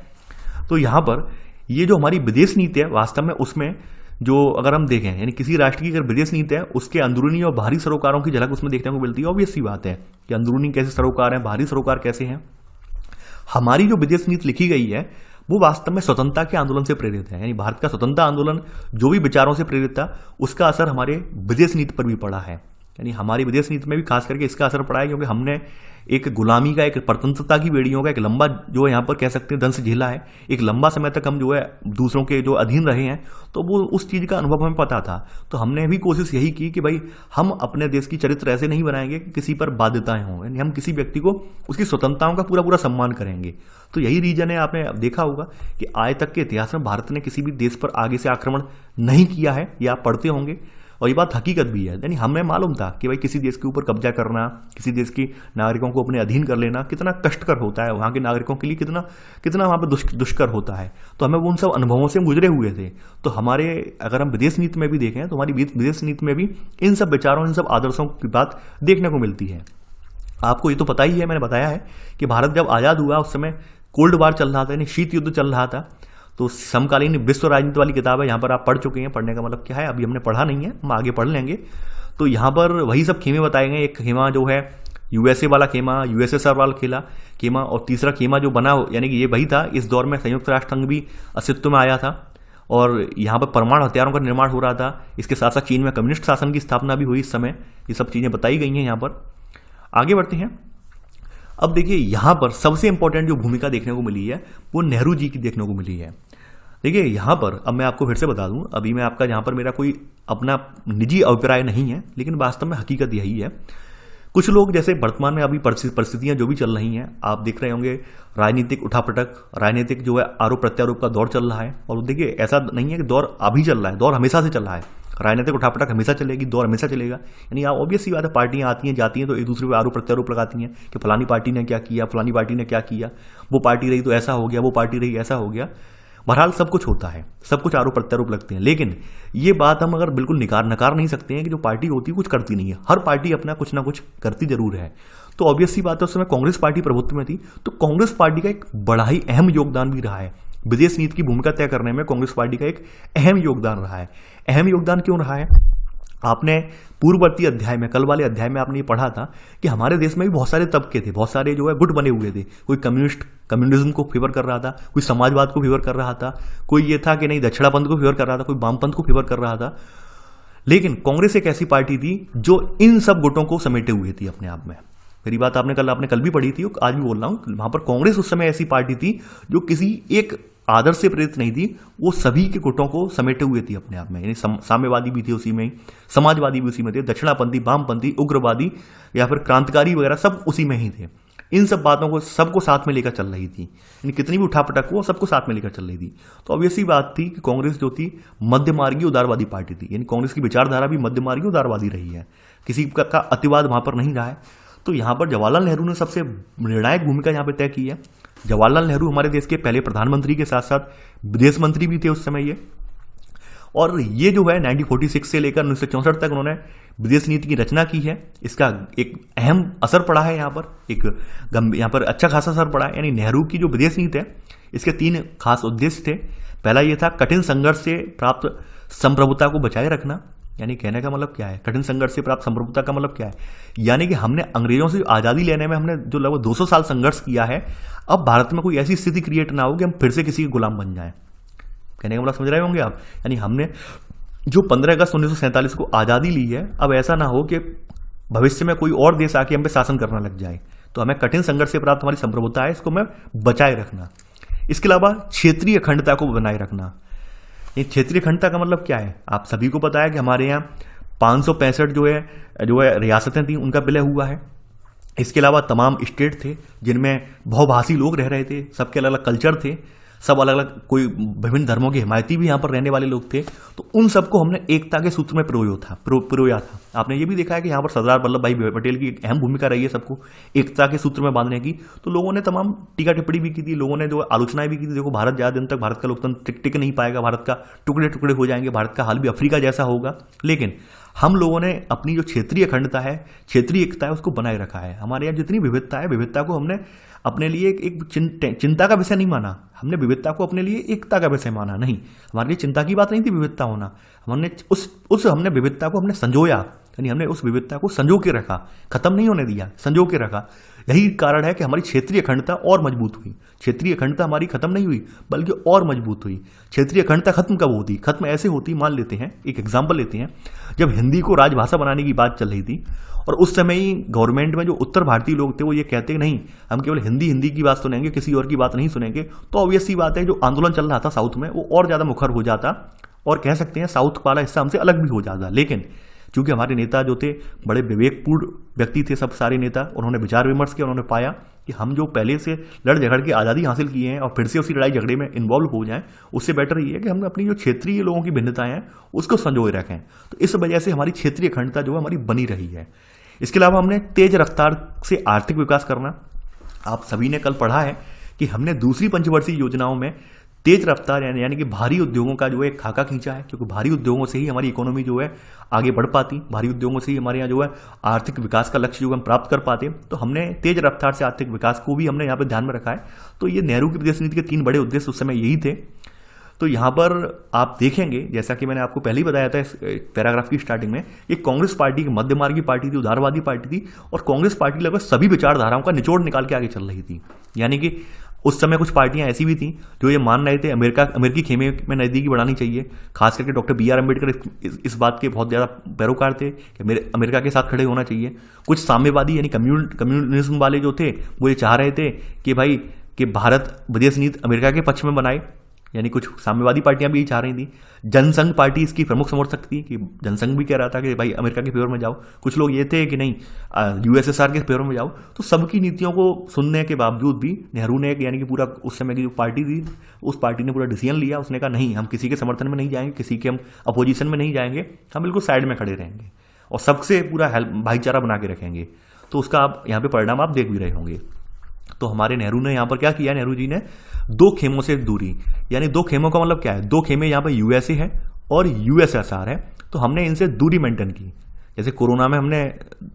तो यहाँ पर ये जो हमारी विदेश नीति है वास्तव में उसमें जो अगर हम देखें, यानी किसी राष्ट्र की अगर विदेश नीति है उसके अंदरूनी और बाहरी सरोकारों की झलक उसमें देखने को मिलती है। ऑब्वियस सी बात है कि अंदरूनी कैसे सरोकार हैं, बाहरी सरोकार कैसे हैं। हमारी जो विदेश नीति लिखी गई है वो वास्तव में स्वतंत्रता के आंदोलन से प्रेरित है। यानी भारत का स्वतंत्रता आंदोलन जो भी विचारों से प्रेरित था उसका असर हमारे विदेश नीति पर भी पड़ा है। यानी हमारी विदेश नीति में भी खास करके इसका असर पड़ा है, क्योंकि हमने एक गुलामी का, एक परतंत्रता की बेड़ियों का एक लंबा जो है यहाँ पर कह सकते हैं दंश झेला है। एक लंबा समय तक हम जो है दूसरों के जो अधीन रहे हैं, तो वो उस चीज़ का अनुभव हमें पता था। तो हमने भी कोशिश यही की कि भाई हम अपने देश की चरित्र ऐसे नहीं बनाएंगे कि किसी पर बाध्यताएं हों, यानी हम किसी व्यक्ति को उसकी स्वतंत्रताओं का पूरा पूरा सम्मान करेंगे। तो यही रीजन है, आपने देखा होगा कि आज तक के इतिहास में भारत ने किसी भी देश पर आगे से आक्रमण नहीं किया है, ये आप पढ़ते होंगे। और ये बात हकीकत भी है। यानी हमें मालूम था कि भाई किसी देश के ऊपर कब्जा करना, किसी देश की नागरिकों को अपने अधीन कर लेना कितना कष्टकर होता है, वहाँ के नागरिकों के लिए कितना वहाँ पर दुष्कर होता है। तो हमें उन सब अनुभवों से गुजरे हुए थे। तो हमारे अगर हम विदेश नीति में भी देखें तो हमारी विदेश नीति में भी इन सब विचारों, इन सब आदर्शों की बात देखने को मिलती है। आपको ये तो पता ही है, मैंने बताया है कि भारत जब आज़ाद हुआ उस समय कोल्ड वार चल रहा था, यानी शीत युद्ध चल रहा था। तो समकालीन विश्व राजनीति वाली किताब है, यहाँ पर आप पढ़ चुके हैं। पढ़ने का मतलब क्या है, अभी हमने पढ़ा नहीं है, हम आगे पढ़ लेंगे। तो यहाँ पर वही सब खेमे बताए गए। एक खेमा जो है USA वाला खेमा, USSR वाला खेमा, और तीसरा खेमा जो बना, यानी कि ये वही था। इस दौर में संयुक्त राष्ट्र संघ भी अस्तित्व में आया था और यहाँ पर परमाणु हथियारों का निर्माण हो रहा था। इसके साथ साथ चीन में कम्युनिस्ट शासन की स्थापना भी हुई इस समय। ये सब चीज़ें बताई गई हैं। यहाँ पर आगे बढ़ते हैं। अब देखिए यहाँ पर सबसे इंपॉर्टेंट जो भूमिका देखने को मिली है वो नेहरू जी की देखने को मिली है। देखिए यहाँ पर अब मैं आपको फिर से बता दूं, अभी मैं आपका यहाँ पर मेरा कोई अपना निजी अभिप्राय नहीं है, लेकिन वास्तव में हकीकत यही है। कुछ लोग जैसे वर्तमान में अभी परिस्थितियां जो भी चल रही हैं, आप देख रहे होंगे राजनीतिक उठापटक, राजनीतिक जो है आरोप प्रत्यारोप का दौर चल रहा है। और देखिए ऐसा नहीं है कि दौर अभी चल रहा है, दौर हमेशा से चल रहा है। राजनीतिक उठापटक हमेशा चलेगी, दौर हमेशा चलेगा। यानी आप ऑब्वियस सी बात है, पार्टियां आती हैं जाती हैं तो एक दूसरे पर आरोप प्रत्यारोप लगाती हैं कि फलानी पार्टी ने क्या किया, फलानी पार्टी ने क्या किया, वो पार्टी रही तो ऐसा हो गया, वो पार्टी रही ऐसा हो गया। बहरहाल सब कुछ होता है, सब कुछ आरोप प्रत्यारोप लगते हैं। लेकिन ये बात हम अगर बिल्कुल नकार नहीं सकते हैं कि जो पार्टी होती है कुछ करती नहीं है। हर पार्टी अपना कुछ ना कुछ करती जरूर है। तो ऑब्वियस सी बात है, उस समय कांग्रेस पार्टी प्रभुत्व में थी, तो कांग्रेस पार्टी का एक बड़ा ही अहम योगदान भी रहा है। विदेश नीति की भूमिका तय करने में कांग्रेस पार्टी का एक अहम योगदान रहा है। अहम योगदान क्यों रहा है? आपने पूर्ववर्ती अध्याय में, कल वाले अध्याय में आपने ये पढ़ा था कि हमारे देश में भी बहुत सारे तबके थे, बहुत सारे जो है गुट बने हुए थे। कोई कम्युनिज्म को फेवर कर रहा था, कोई समाजवाद को फेवर कर रहा था, कोई ये था कि नहीं दक्षिणापंथ को फेवर कर रहा था, कोई वामपंथ को फेवर कर रहा था। लेकिन कांग्रेस एक ऐसी पार्टी थी जो इन सब गुटों को समेटे हुए थी अपने आप में। मेरी बात आपने कल भी पढ़ी थी, आज भी बोल रहा हूं। वहां पर कांग्रेस उस समय ऐसी पार्टी थी जो किसी एक आदर्श से प्रेरित नहीं थी, वो सभी के गुटों को समेटे हुए थी अपने आप में। यानी साम्यवादी भी थे उसी में, समाजवादी भी उसी में थे, दक्षिणापंथी, वामपंथी, उग्रवादी या फिर क्रांतिकारी वगैरह सब उसी में ही थे। इन सब बातों को सबको साथ में लेकर चल रही थी। यानी कितनी भी उठापटक हो सबको साथ में लेकर चल रही थी। तो अब ऐसी बात थी कि कांग्रेस जो थी मध्यमार्गी उदारवादी पार्टी थी। यानी कांग्रेस की विचारधारा भी मध्यमार्गी उदारवादी रही है, किसी का अतिवाद वहां पर नहीं रहा है। तो यहाँ पर जवाहरलाल नेहरू ने सबसे निर्णायक भूमिका यहाँ पर तय की है। जवाहरलाल नेहरू हमारे देश के पहले प्रधानमंत्री के साथ साथ विदेश मंत्री भी थे उस समय ये। और ये जो है 1946 से लेकर 1964 तक उन्होंने विदेश नीति की रचना की है। इसका एक अहम असर पड़ा है यहाँ पर, यहाँ पर अच्छा खासा असर पड़ा है। यानी नेहरू की जो विदेश नीति है इसके 3 खास उद्देश्य थे। पहला ये था कठिन संघर्ष से प्राप्त संप्रभुता को बचाए रखना। यानी कहने का मतलब क्या है, कठिन संघर्ष से प्राप्त संप्रभुता का मतलब क्या है, यानी कि हमने अंग्रेजों से आज़ादी लेने में हमने जो लगभग 200 साल संघर्ष किया है, अब भारत में कोई ऐसी स्थिति क्रिएट ना हो कि हम फिर से किसी के गुलाम बन जाएं। कहने का मतलब समझ रहे होंगे आप। यानी हमने जो 15 अगस्त 1947 को आज़ादी ली है, अब ऐसा ना हो कि भविष्य में कोई और देश आके हम पे शासन करना लग जाए। तो हमें कठिन संघर्ष से प्राप्त हमारी संप्रभुता है, इसको हमें बचाए रखना। इसके अलावा क्षेत्रीय अखंडता को बनाए रखना। ये क्षेत्रीय अखंडता का मतलब क्या है, आप सभी को पता है कि हमारे यहाँ 565 जो है रियासतें थी, उनका विलय हुआ है। इसके अलावा तमाम स्टेट थे जिनमें बहुभाषी लोग रह रहे थे, सबके अलग अलग कल्चर थे, सब अलग अलग, कोई विभिन्न धर्मों के हिमायती भी यहाँ पर रहने वाले लोग थे। तो उन सबको हमने एकता के सूत्र में पिरोया था। आपने ये भी देखा है कि यहाँ पर सरदार वल्लभ भाई पटेल की एक अहम भूमिका रही है सबको एकता के सूत्र में बांधने की। तो लोगों ने तमाम टीका टिप्पणी भी की थी, लोगों ने जो आलोचनाएं भी की थी, देखो भारत ज़्यादा दिन तक भारत का लोकतंत्र टिक नहीं पाएगा, भारत का टुकड़े टुकड़े हो जाएंगे, भारत का हाल भी अफ्रीका जैसा होगा। लेकिन हम लोगों ने अपनी जो क्षेत्रीय अखंडता है, क्षेत्रीय एकता है, उसको बनाए रखा है। हमारे यहाँ जितनी विविधता है, विविधता को हमने अपने लिए एक चिंता का विषय नहीं माना, हमने विविधता को अपने लिए एकता का विषय माना। नहीं, हमारे लिए चिंता की बात नहीं थी विविधता होना, हमने हमने विविधता को हमने संजोया, यानी हमने उस विविधता को संजो के रखा, खत्म नहीं होने दिया, संजो के रखा। यही कारण है कि हमारी क्षेत्रीय अखंडता और मजबूत हुई। क्षेत्रीय अखंडता हमारी खत्म नहीं हुई बल्कि और मजबूत हुई। क्षेत्रीय अखंडता खत्म कब होती, खत्म ऐसे होती, मान लेते हैं एक एग्जाम्पल लेते हैं, जब हिंदी को राजभाषा बनाने की बात चल रही थी और उस समय ही गवर्नमेंट में जो उत्तर भारतीय लोग थे वो ये कहते कि नहीं, हम केवल हिंदी की बात सुनेंगे, किसी और की बात नहीं सुनेंगे। तो ऑब्वियस सी बात है, जो आंदोलन चल रहा था साउथ में वो और ज़्यादा मुखर हो जाता और कह सकते हैं साउथ वाला हिस्सा हमसे अलग भी हो जाता। लेकिन चूंकि हमारे नेता जो थे बड़े विवेकपूर्ण व्यक्ति थे, सब सारे नेता, उन्होंने विचार विमर्श किया, उन्होंने पाया कि हम जो पहले से लड़ झगड़ के आज़ादी हासिल किए हैं और फिर से उसी लड़ाई झगड़े में इन्वॉल्व हो जाएं, उससे बेटर ये है कि हम अपनी जो क्षेत्रीय लोगों की भिन्नताएं हैं उसको संजोए रखें। तो इस वजह से हमारी क्षेत्रीय अखंडता जो है हमारी बनी रही है। इसके अलावा हमने तेज रफ्तार से आर्थिक विकास करना। आप सभी ने कल पढ़ा है कि हमने दूसरी पंचवर्षीय योजनाओं में तेज रफ्तार यानी कि भारी उद्योगों का जो है खाका खींचा है, क्योंकि भारी उद्योगों से ही हमारी इकोनॉमी जो है आगे बढ़ पाती, भारी उद्योगों से ही हमारे यहाँ जो है आर्थिक विकास का लक्ष्य जो हम प्राप्त कर पाते। तो हमने तेज रफ्तार से आर्थिक विकास को भी हमने यहाँ पर ध्यान में रखा है। तो ये नेहरू की विदेश नीति के 3 बड़े उद्देश्य उस समय यही थे। तो यहाँ पर आप देखेंगे, जैसा कि मैंने आपको पहले ही बताया था इस पैराग्राफ की स्टार्टिंग में, ये कांग्रेस पार्टी की मध्यमार्गी पार्टी थी, उदारवादी पार्टी थी और कांग्रेस पार्टी लगभग सभी विचारधाराओं का निचोड़ निकाल के आगे चल रही थी। यानी कि उस समय कुछ पार्टियां ऐसी भी थी जो ये मान रहे थे अमेरिकी खेमे में नज़दीकी बढ़ानी चाहिए। खास करके डॉक्टर BR अम्बेडकर इस बात के बहुत ज़्यादा पैरोकार थे कि अमेरिका के साथ खड़े होना चाहिए। कुछ साम्यवादी यानी कम्युनिज्म वाले जो थे वो ये चाह रहे थे कि भाई कि भारत विदेश नीति अमेरिका के पक्ष में बनाए, यानी कुछ साम्यवादी पार्टियां भी चाह रही थी। जनसंघ पार्टी इसकी प्रमुख समर्थक थी कि जनसंघ भी कह रहा था कि भाई अमेरिका के फेवर में जाओ। कुछ लोग ये थे कि नहीं USSR के फेवर में जाओ। तो सबकी नीतियों को सुनने के बावजूद भी नेहरू ने यानी कि पूरा उस समय की जो पार्टी थी उस पार्टी ने पूरा डिसीजन लिया। उसने कहा नहीं, हम किसी के समर्थन में नहीं जाएंगे, किसी के हम अपोजिशन में नहीं जाएंगे, हम बिल्कुल साइड में खड़े रहेंगे और सबसे पूरा भाईचारा बना के रखेंगे। तो उसका आप यहाँ पे परिणाम आप देख भी रहे होंगे। तो हमारे नेहरू ने यहाँ पर क्या किया, नेहरू जी ने 2 खेमों से दूरी, यानी 2 खेमों का मतलब क्या है, 2 खेमे यहाँ पर USA है और USSR है। तो हमने इनसे दूरी मेंटेन की। जैसे कोरोना में हमने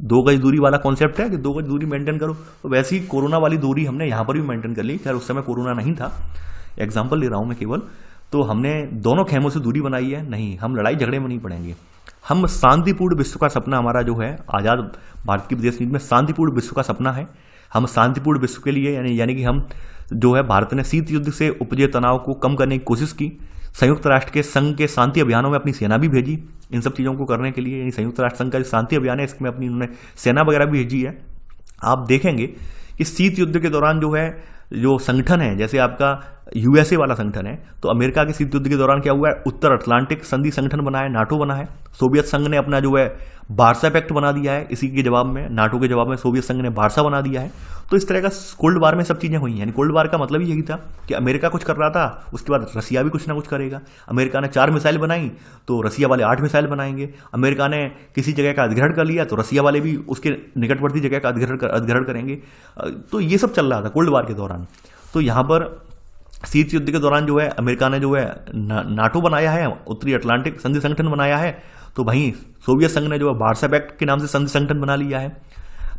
2 गज दूरी वाला कॉन्सेप्ट है कि 2 गज दूरी मेंटेन करो, तो वैसे ही कोरोना वाली दूरी हमने यहाँ पर भी मेंटेन कर ली। खैर उस समय कोरोना नहीं था, एग्जाम्पल ले रहा हूँ मैं केवल। तो हमने दोनों खेमों से दूरी बनाई है। नहीं, हम लड़ाई झगड़े में नहीं पड़ेंगे। हम शांतिपूर्ण विश्व का सपना, हमारा जो है आज़ाद भारत की विदेश नीति में शांतिपूर्ण विश्व का सपना है। हम शांतिपूर्ण विश्व के लिए यानी कि हम जो है, भारत ने शीत युद्ध से उपजे तनाव को कम करने की कोशिश की। संयुक्त राष्ट्र के संघ के शांति अभियानों में अपनी सेना भी भेजी इन सब चीज़ों को करने के लिए। यानी संयुक्त राष्ट्र संघ का जो शांति अभियान है इसमें अपनी उन्होंने सेना वगैरह भी भेजी है। आप देखेंगे कि शीत युद्ध के दौरान जो है जो संगठन है, जैसे आपका USA वाला संगठन है, तो अमेरिका के शीत युद्ध के दौरान क्या हुआ है, उत्तर अटलांटिक संधि संगठन बना है, नाटो बना है। सोवियत संघ ने अपना जो है वार्सा पैक्ट बना दिया है। इसी के जवाब में, नाटो के जवाब में सोवियत संघ ने वार्सा बना दिया है। तो इस तरह का कोल्ड वार में सब चीज़ें हुई हैं। यानी कोल्ड वार का मतलब यही था कि अमेरिका कुछ कर रहा था, उसके बाद रसिया भी कुछ ना कुछ करेगा। अमेरिका ने 4 मिसाइल बनाई तो रसिया वाले 8 मिसाइल बनाएंगे। अमेरिका ने किसी जगह का अधिग्रहण कर लिया तो रसिया वाले भी उसके निकटवर्ती जगह का अधिग्रहण करेंगे। तो ये सब चल रहा था कोल्ड वार के दौरान। तो यहाँ पर शीत युद्ध के दौरान जो है अमेरिका ने जो है नाटो बनाया है, उत्तरी अटलांटिक संधि संगठन बनाया है, तो वहीं सोवियत संघ ने जो है वार्सा पैक्ट के नाम से संधि संगठन बना लिया है।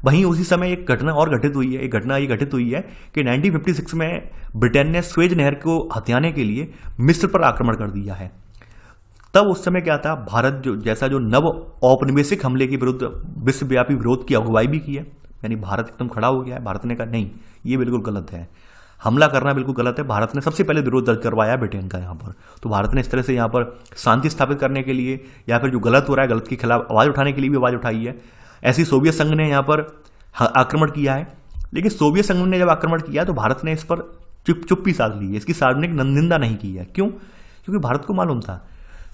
वहीं उसी समय एक घटना और घटित हुई है, एक घटना ये घटित हुई है कि 1956 में ब्रिटेन ने स्वेज नहर को हथियाने के लिए मिस्र पर आक्रमण कर दिया है। तब उस समय क्या था, भारत जो जैसा जो नव औपनिवेशिक हमले के विरुद्ध विश्वव्यापी विरोध की अगुवाई भी की है, यानी भारत एकदम खड़ा हो गया है। भारत ने कहा नहीं, ये बिल्कुल गलत है, हमला करना बिल्कुल गलत है। भारत ने सबसे पहले विरोध दर्ज करवाया ब्रिटेन का यहाँ पर। तो भारत ने इस तरह से यहाँ पर शांति स्थापित करने के लिए या फिर जो गलत हो रहा है गलत के खिलाफ आवाज उठाने के लिए भी आवाज उठाई है। ऐसी सोवियत संघ ने यहाँ पर आक्रमण किया है, लेकिन सोवियत संघ ने जब आक्रमण किया तो भारत ने इस पर चुप्पी साध ली है, इसकी सार्वजनिक निंदा नहीं की है। क्यों? क्योंकि भारत को मालूम था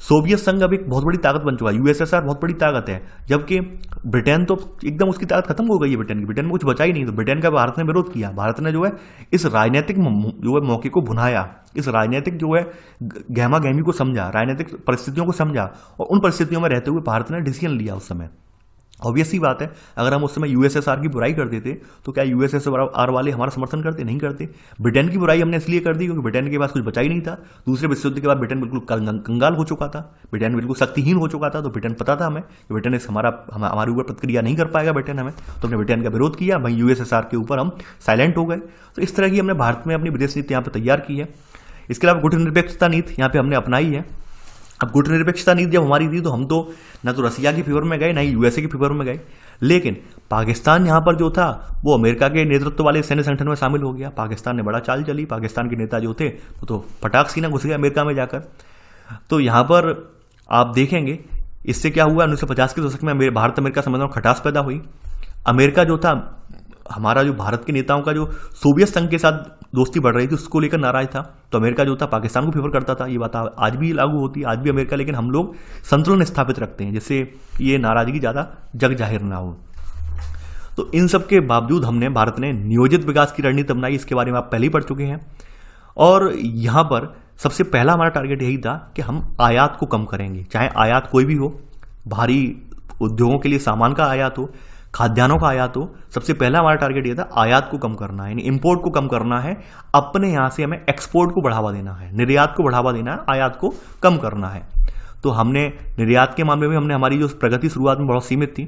सोवियत संघ अब एक बहुत बड़ी ताकत बन चुका है, यूएसएसआर बहुत बड़ी ताकत है, जबकि ब्रिटेन तो एकदम उसकी ताकत खत्म हो गई है। ब्रिटेन में कुछ बचा ही नहीं, तो ब्रिटेन का भारत ने विरोध किया। भारत ने जो है इस राजनीतिक जो है मौके को भुनाया, इस राजनीतिक जो है गहमा गहमी को समझा, राजनीतिक परिस्थितियों को समझा, और उन परिस्थितियों में रहते हुए भारत ने डिसीजन लिया उस समय। ऑब्वियस सी बात है, अगर हम उस समय यूएसएसआर की बुराई करते थे तो क्या यूएसएसआर वाले हमारा समर्थन करते? नहीं करते। ब्रिटेन की बुराई हमने इसलिए कर दी क्योंकि ब्रिटेन के पास कुछ बचा ही नहीं था। दूसरे विश्व युद्ध के बाद ब्रिटेन बिल्कुल कंगाल हो चुका था, ब्रिटेन बिल्कुल शक्तिहीन हो चुका था। तो ब्रिटेन पता था हमें कि ब्रिटेन इस हमारे ऊपर प्रतिक्रिया नहीं कर पाएगा ब्रिटेन हमें, तो हमने ब्रिटेन का विरोध किया, वहीं यूएसएसआर के ऊपर हम साइलेंट हो गए। तो इस तरह की हमने भारत में अपनी विदेश नीति यहाँ पर तैयार की है। इसके अलावा गुटनिरपेक्षता नीति यहाँ पे हमने अपनाई है। अब गुटनिरपेक्षता नीति जब हमारी थी तो हम तो ना तो रसिया की फेवर में गए ना ही यूएसए की फेवर में गए, लेकिन पाकिस्तान यहाँ पर जो था वो अमेरिका के नेतृत्व वाले सैन्य संगठन में शामिल हो गया। पाकिस्तान ने बड़ा चाल चली, पाकिस्तान के नेता जो थे वो तो फटाक सीना घुस गए अमेरिका में जाकर। तो यहाँ पर आप देखेंगे इससे क्या हुआ, 1950 के दशक में भारत अमेरिका संबंधों में खटास पैदा हुई। अमेरिका जो था, हमारा जो भारत के नेताओं का जो सोवियत संघ के साथ दोस्ती बढ़ रही थी उसको लेकर नाराज था, तो अमेरिका जो था पाकिस्तान को फेवर करता था। ये बात आज भी लागू होती है, आज भी अमेरिका, लेकिन हम लोग संतुलन स्थापित रखते हैं जिससे ये नाराजगी ज़्यादा जग जाहिर ना हो। तो इन सब के बावजूद हमने भारत ने नियोजित विकास की रणनीति अपनाई, इसके बारे में आप पहले ही पढ़ चुके हैं। और यहाँ पर सबसे पहला हमारा टारगेट यही था कि हम आयात को कम करेंगे, चाहे आयात कोई भी हो, भारी उद्योगों के लिए सामान का आयात हो, खाद्यान्नों का आयात हो। सबसे पहला हमारा टारगेट ये था आयात को कम करना है, यानी इंपोर्ट को कम करना है। अपने यहाँ से हमें एक्सपोर्ट को बढ़ावा देना है, निर्यात को बढ़ावा देना है, आयात को कम करना है। तो हमने निर्यात के मामले में हमने हमारी जो प्रगति शुरुआत में बहुत सीमित थी,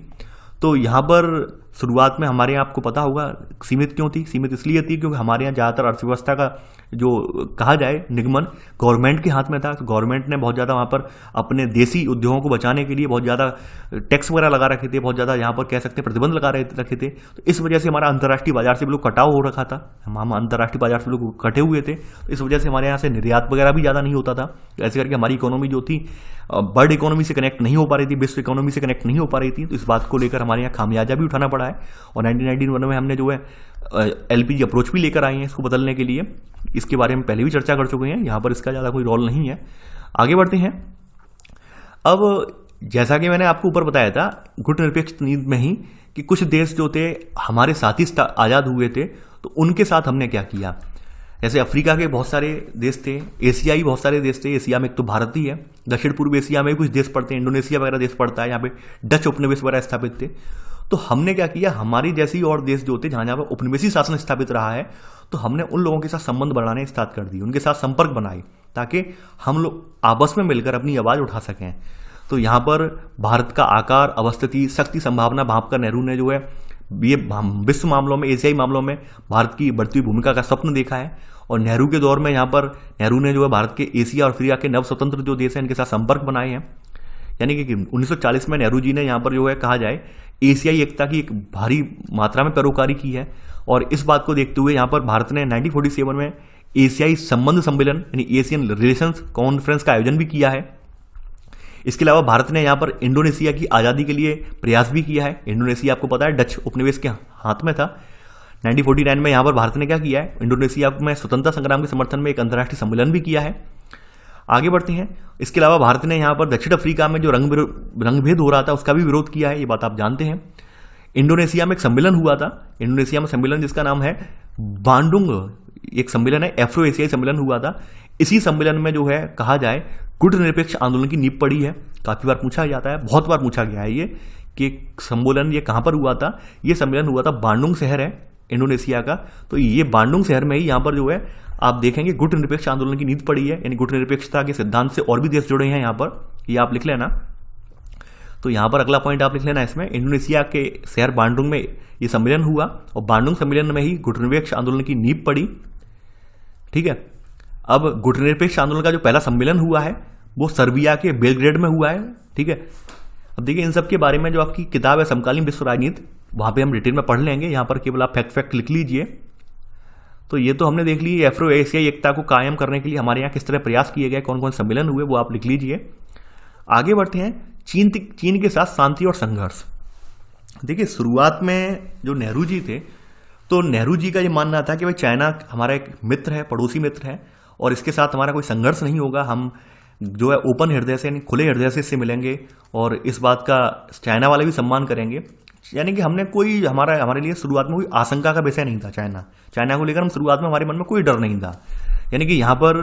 तो यहाँ पर शुरुआत में हमारे यहाँ आपको पता होगा सीमित क्यों थी। सीमित इसलिए थी क्योंकि हमारे यहाँ ज़्यादातर अर्थव्यवस्था का जो कहा जाए निगमन गवर्नमेंट के हाथ में था। तो गवर्नमेंट ने बहुत ज़्यादा वहाँ पर अपने देसी उद्योगों को बचाने के लिए बहुत ज़्यादा टैक्स वगैरह लगा रखे थे, बहुत ज़्यादा यहाँ पर कह सकते हैं प्रतिबंध लगा रखे थे। तो इस वजह से हमारा अंतर्राष्ट्रीय बाजार से बिल्कुल कटाव हो रखा था, हम अंतर्राष्ट्रीय बाजार से लोग कटे हुए थे। तो इस वजह से हमारे यहाँ से निर्यात वगैरह भी ज़्यादा नहीं होता था। ऐसे करके हमारी इकोनॉमी जो थी वर्ल्ड इकोनॉमी से कनेक्ट नहीं हो पा रही थी, विश्व इकोनॉमी से कनेक्ट नहीं हो पा रही थी। तो इस बात को लेकर हमारे यहाँ खामियाजा भी उठाना पड़ा है। और 1991 में हमने जो है एलपीजी अप्रोच भी लेकर आए हैं इसको बदलने के लिए। इसके बारे में पहले भी चर्चा कर चुके हैं, यहाँ पर इसका ज़्यादा कोई रोल नहीं है। आगे बढ़ते हैं। अब जैसा कि मैंने आपको ऊपर बताया था गुटनिरपेक्ष नीति में ही कि कुछ देश जो थे हमारे साथी आज़ाद हुए थे, तो उनके साथ हमने क्या किया। जैसे अफ्रीका के बहुत सारे देश थे, एशियाई बहुत सारे देश थे। एशिया में एक तो भारत ही है, दक्षिण पूर्व एशिया में कुछ देश पड़ते हैं, इंडोनेशिया वगैरह देश पड़ता है, यहाँ पे डच उपनिवेश वगैरह स्थापित थे। तो हमने क्या किया, हमारी जैसी और देश जो थे जहाँ जहाँ पर उपनिवेशी शासन स्थापित रहा है, तो हमने उन लोगों के साथ संबंध बढ़ाने स्टार्ट कर दिए, उनके साथ संपर्क बनाए ताकि हम लोग आपस में मिलकर अपनी आवाज़ उठा सकें। तो यहाँ पर भारत का आकार, अवस्थिति, शक्ति, संभावना भांपकर नेहरू ने जो है ये विश्व मामलों में, एशियाई मामलों में भारत की बढ़ती हुई भूमिका का स्वप्न देखा है। और नेहरू के दौर में यहाँ पर नेहरू ने जो है भारत के एशिया और अफ्रीका के नव स्वतंत्र जो देश हैं इनके साथ संपर्क बनाए हैं। यानी कि 1940 में नेहरू जी ने यहाँ पर जो है कहा जाए एशियाई एकता की एक भारी मात्रा में पैरोकारी की है। और इस बात को देखते हुए यहाँ पर भारत ने 1947 में एशियाई संबंध सम्मेलन यानी एशियन रिलेशंस कॉन्फ्रेंस का आयोजन भी किया है। इसके अलावा भारत ने यहाँ पर इंडोनेशिया की आज़ादी के लिए प्रयास भी किया है। इंडोनेशिया आपको पता है डच उपनिवेश के हाथ में था। 1949 में यहाँ पर भारत ने क्या किया है, इंडोनेशिया में स्वतंत्रता संग्राम के समर्थन में एक अंतर्राष्ट्रीय सम्मेलन भी किया है। आगे बढ़ते हैं। इसके अलावा भारत ने यहाँ पर दक्षिण अफ्रीका में जो रंगभेद हो रहा था उसका भी विरोध किया है, ये बात आप जानते हैं। इंडोनेशिया में एक सम्मेलन हुआ था, इंडोनेशिया में सम्मेलन जिसका नाम है बांडुंग, एक सम्मेलन है, एफ्रो एशियाई सम्मेलन हुआ था। इसी सम्मेलन में जो है कहा जाए गुटनिरपेक्ष आंदोलन की नींव पड़ी है। काफी बार पूछा जाता है, बहुत बार पूछा गया है ये कि सम्मेलन ये कहाँ पर हुआ था। ये सम्मेलन हुआ था बांडुंग शहर है इंडोनेशिया का। तो ये बांडुंग शहर में ही यहाँ पर जो है आप देखेंगे गुट निरपेक्ष आंदोलन की नींव पड़ी है, यानी गुट निरपेक्षता के सिद्धांत से और भी देश जुड़े हैं यहाँ पर, ये आप लिख लेना। तो यहाँ पर अगला पॉइंट आप लिख लेना, इसमें इंडोनेशिया के शहर बांडुंग में ये सम्मेलन हुआ और बांडुंग सम्मेलन में ही गुटनिरपेक्ष आंदोलन की नींव पड़ी। ठीक है, अब गुटनिरपेक्ष आंदोलन का जो पहला सम्मेलन हुआ है वो सर्बिया के बेलग्रेड में हुआ है। ठीक है, अब देखिए इन सब के बारे में जो आपकी किताब है समकालीन विश्व राजनीति, वहां पे हम डिटेल में पढ़ लेंगे, यहाँ पर केवल आप फैक्ट लिख लीजिए। तो ये तो हमने देख ली एफ्रो एशियाई एकता को कायम करने के लिए हमारे यहाँ किस तरह प्रयास किए गए, कौन कौन सम्मेलन हुए, वो आप लिख लीजिए। आगे बढ़ते हैं चीन के साथ शांति और संघर्ष। देखिए शुरुआत में जो नेहरू जी थे, तो नेहरू जी का ये मानना था कि भाई चाइना हमारा एक मित्र है, पड़ोसी मित्र है, और इसके साथ हमारा कोई संघर्ष नहीं होगा, हम जो है ओपन हृदय से यानी खुले हृदय से इससे मिलेंगे और इस बात का चाइना वाले भी सम्मान करेंगे। यानी कि हमने कोई हमारे लिए शुरुआत में कोई आशंका का विषय नहीं था। चाइना को लेकर हम शुरुआत में हमारे मन में कोई डर नहीं था। यानी कि यहाँ पर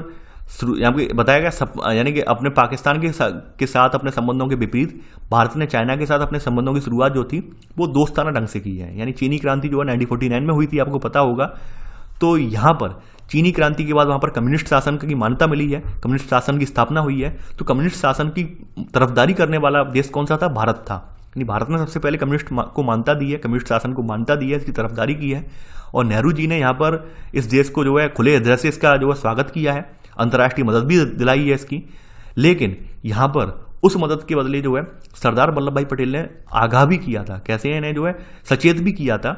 बताया गया यानी कि अपने पाकिस्तान के साथ अपने संबंधों के विपरीत भारत ने चाइना के साथ अपने संबंधों की शुरुआत जो थी वो दोस्ताना ढंग से की है। यानी चीनी क्रांति जो है 1949 में हुई थी, आपको पता होगा। तो यहाँ पर चीनी क्रांति के बाद वहाँ पर कम्युनिस्ट शासन की मान्यता मिली है, कम्युनिस्ट शासन की स्थापना हुई है। तो कम्युनिस्ट शासन की तरफदारी करने वाला देश कौन सा था? भारत था। यानी भारत ने सबसे पहले कम्युनिस्ट को मान्यता दी है, कम्युनिस्ट शासन को मान्यता दी है, इसकी तरफदारी की है। और नेहरू जी ने यहाँ पर इस देश को जो है खुले हृदय से इसका जो है स्वागत किया है, अंतर्राष्ट्रीय मदद भी दिलाई है इसकी। लेकिन यहाँ पर उस मदद के बदले जो है सरदार वल्लभ भाई पटेल ने आगाह भी किया था, कैसे इन्हें जो है सचेत भी किया था।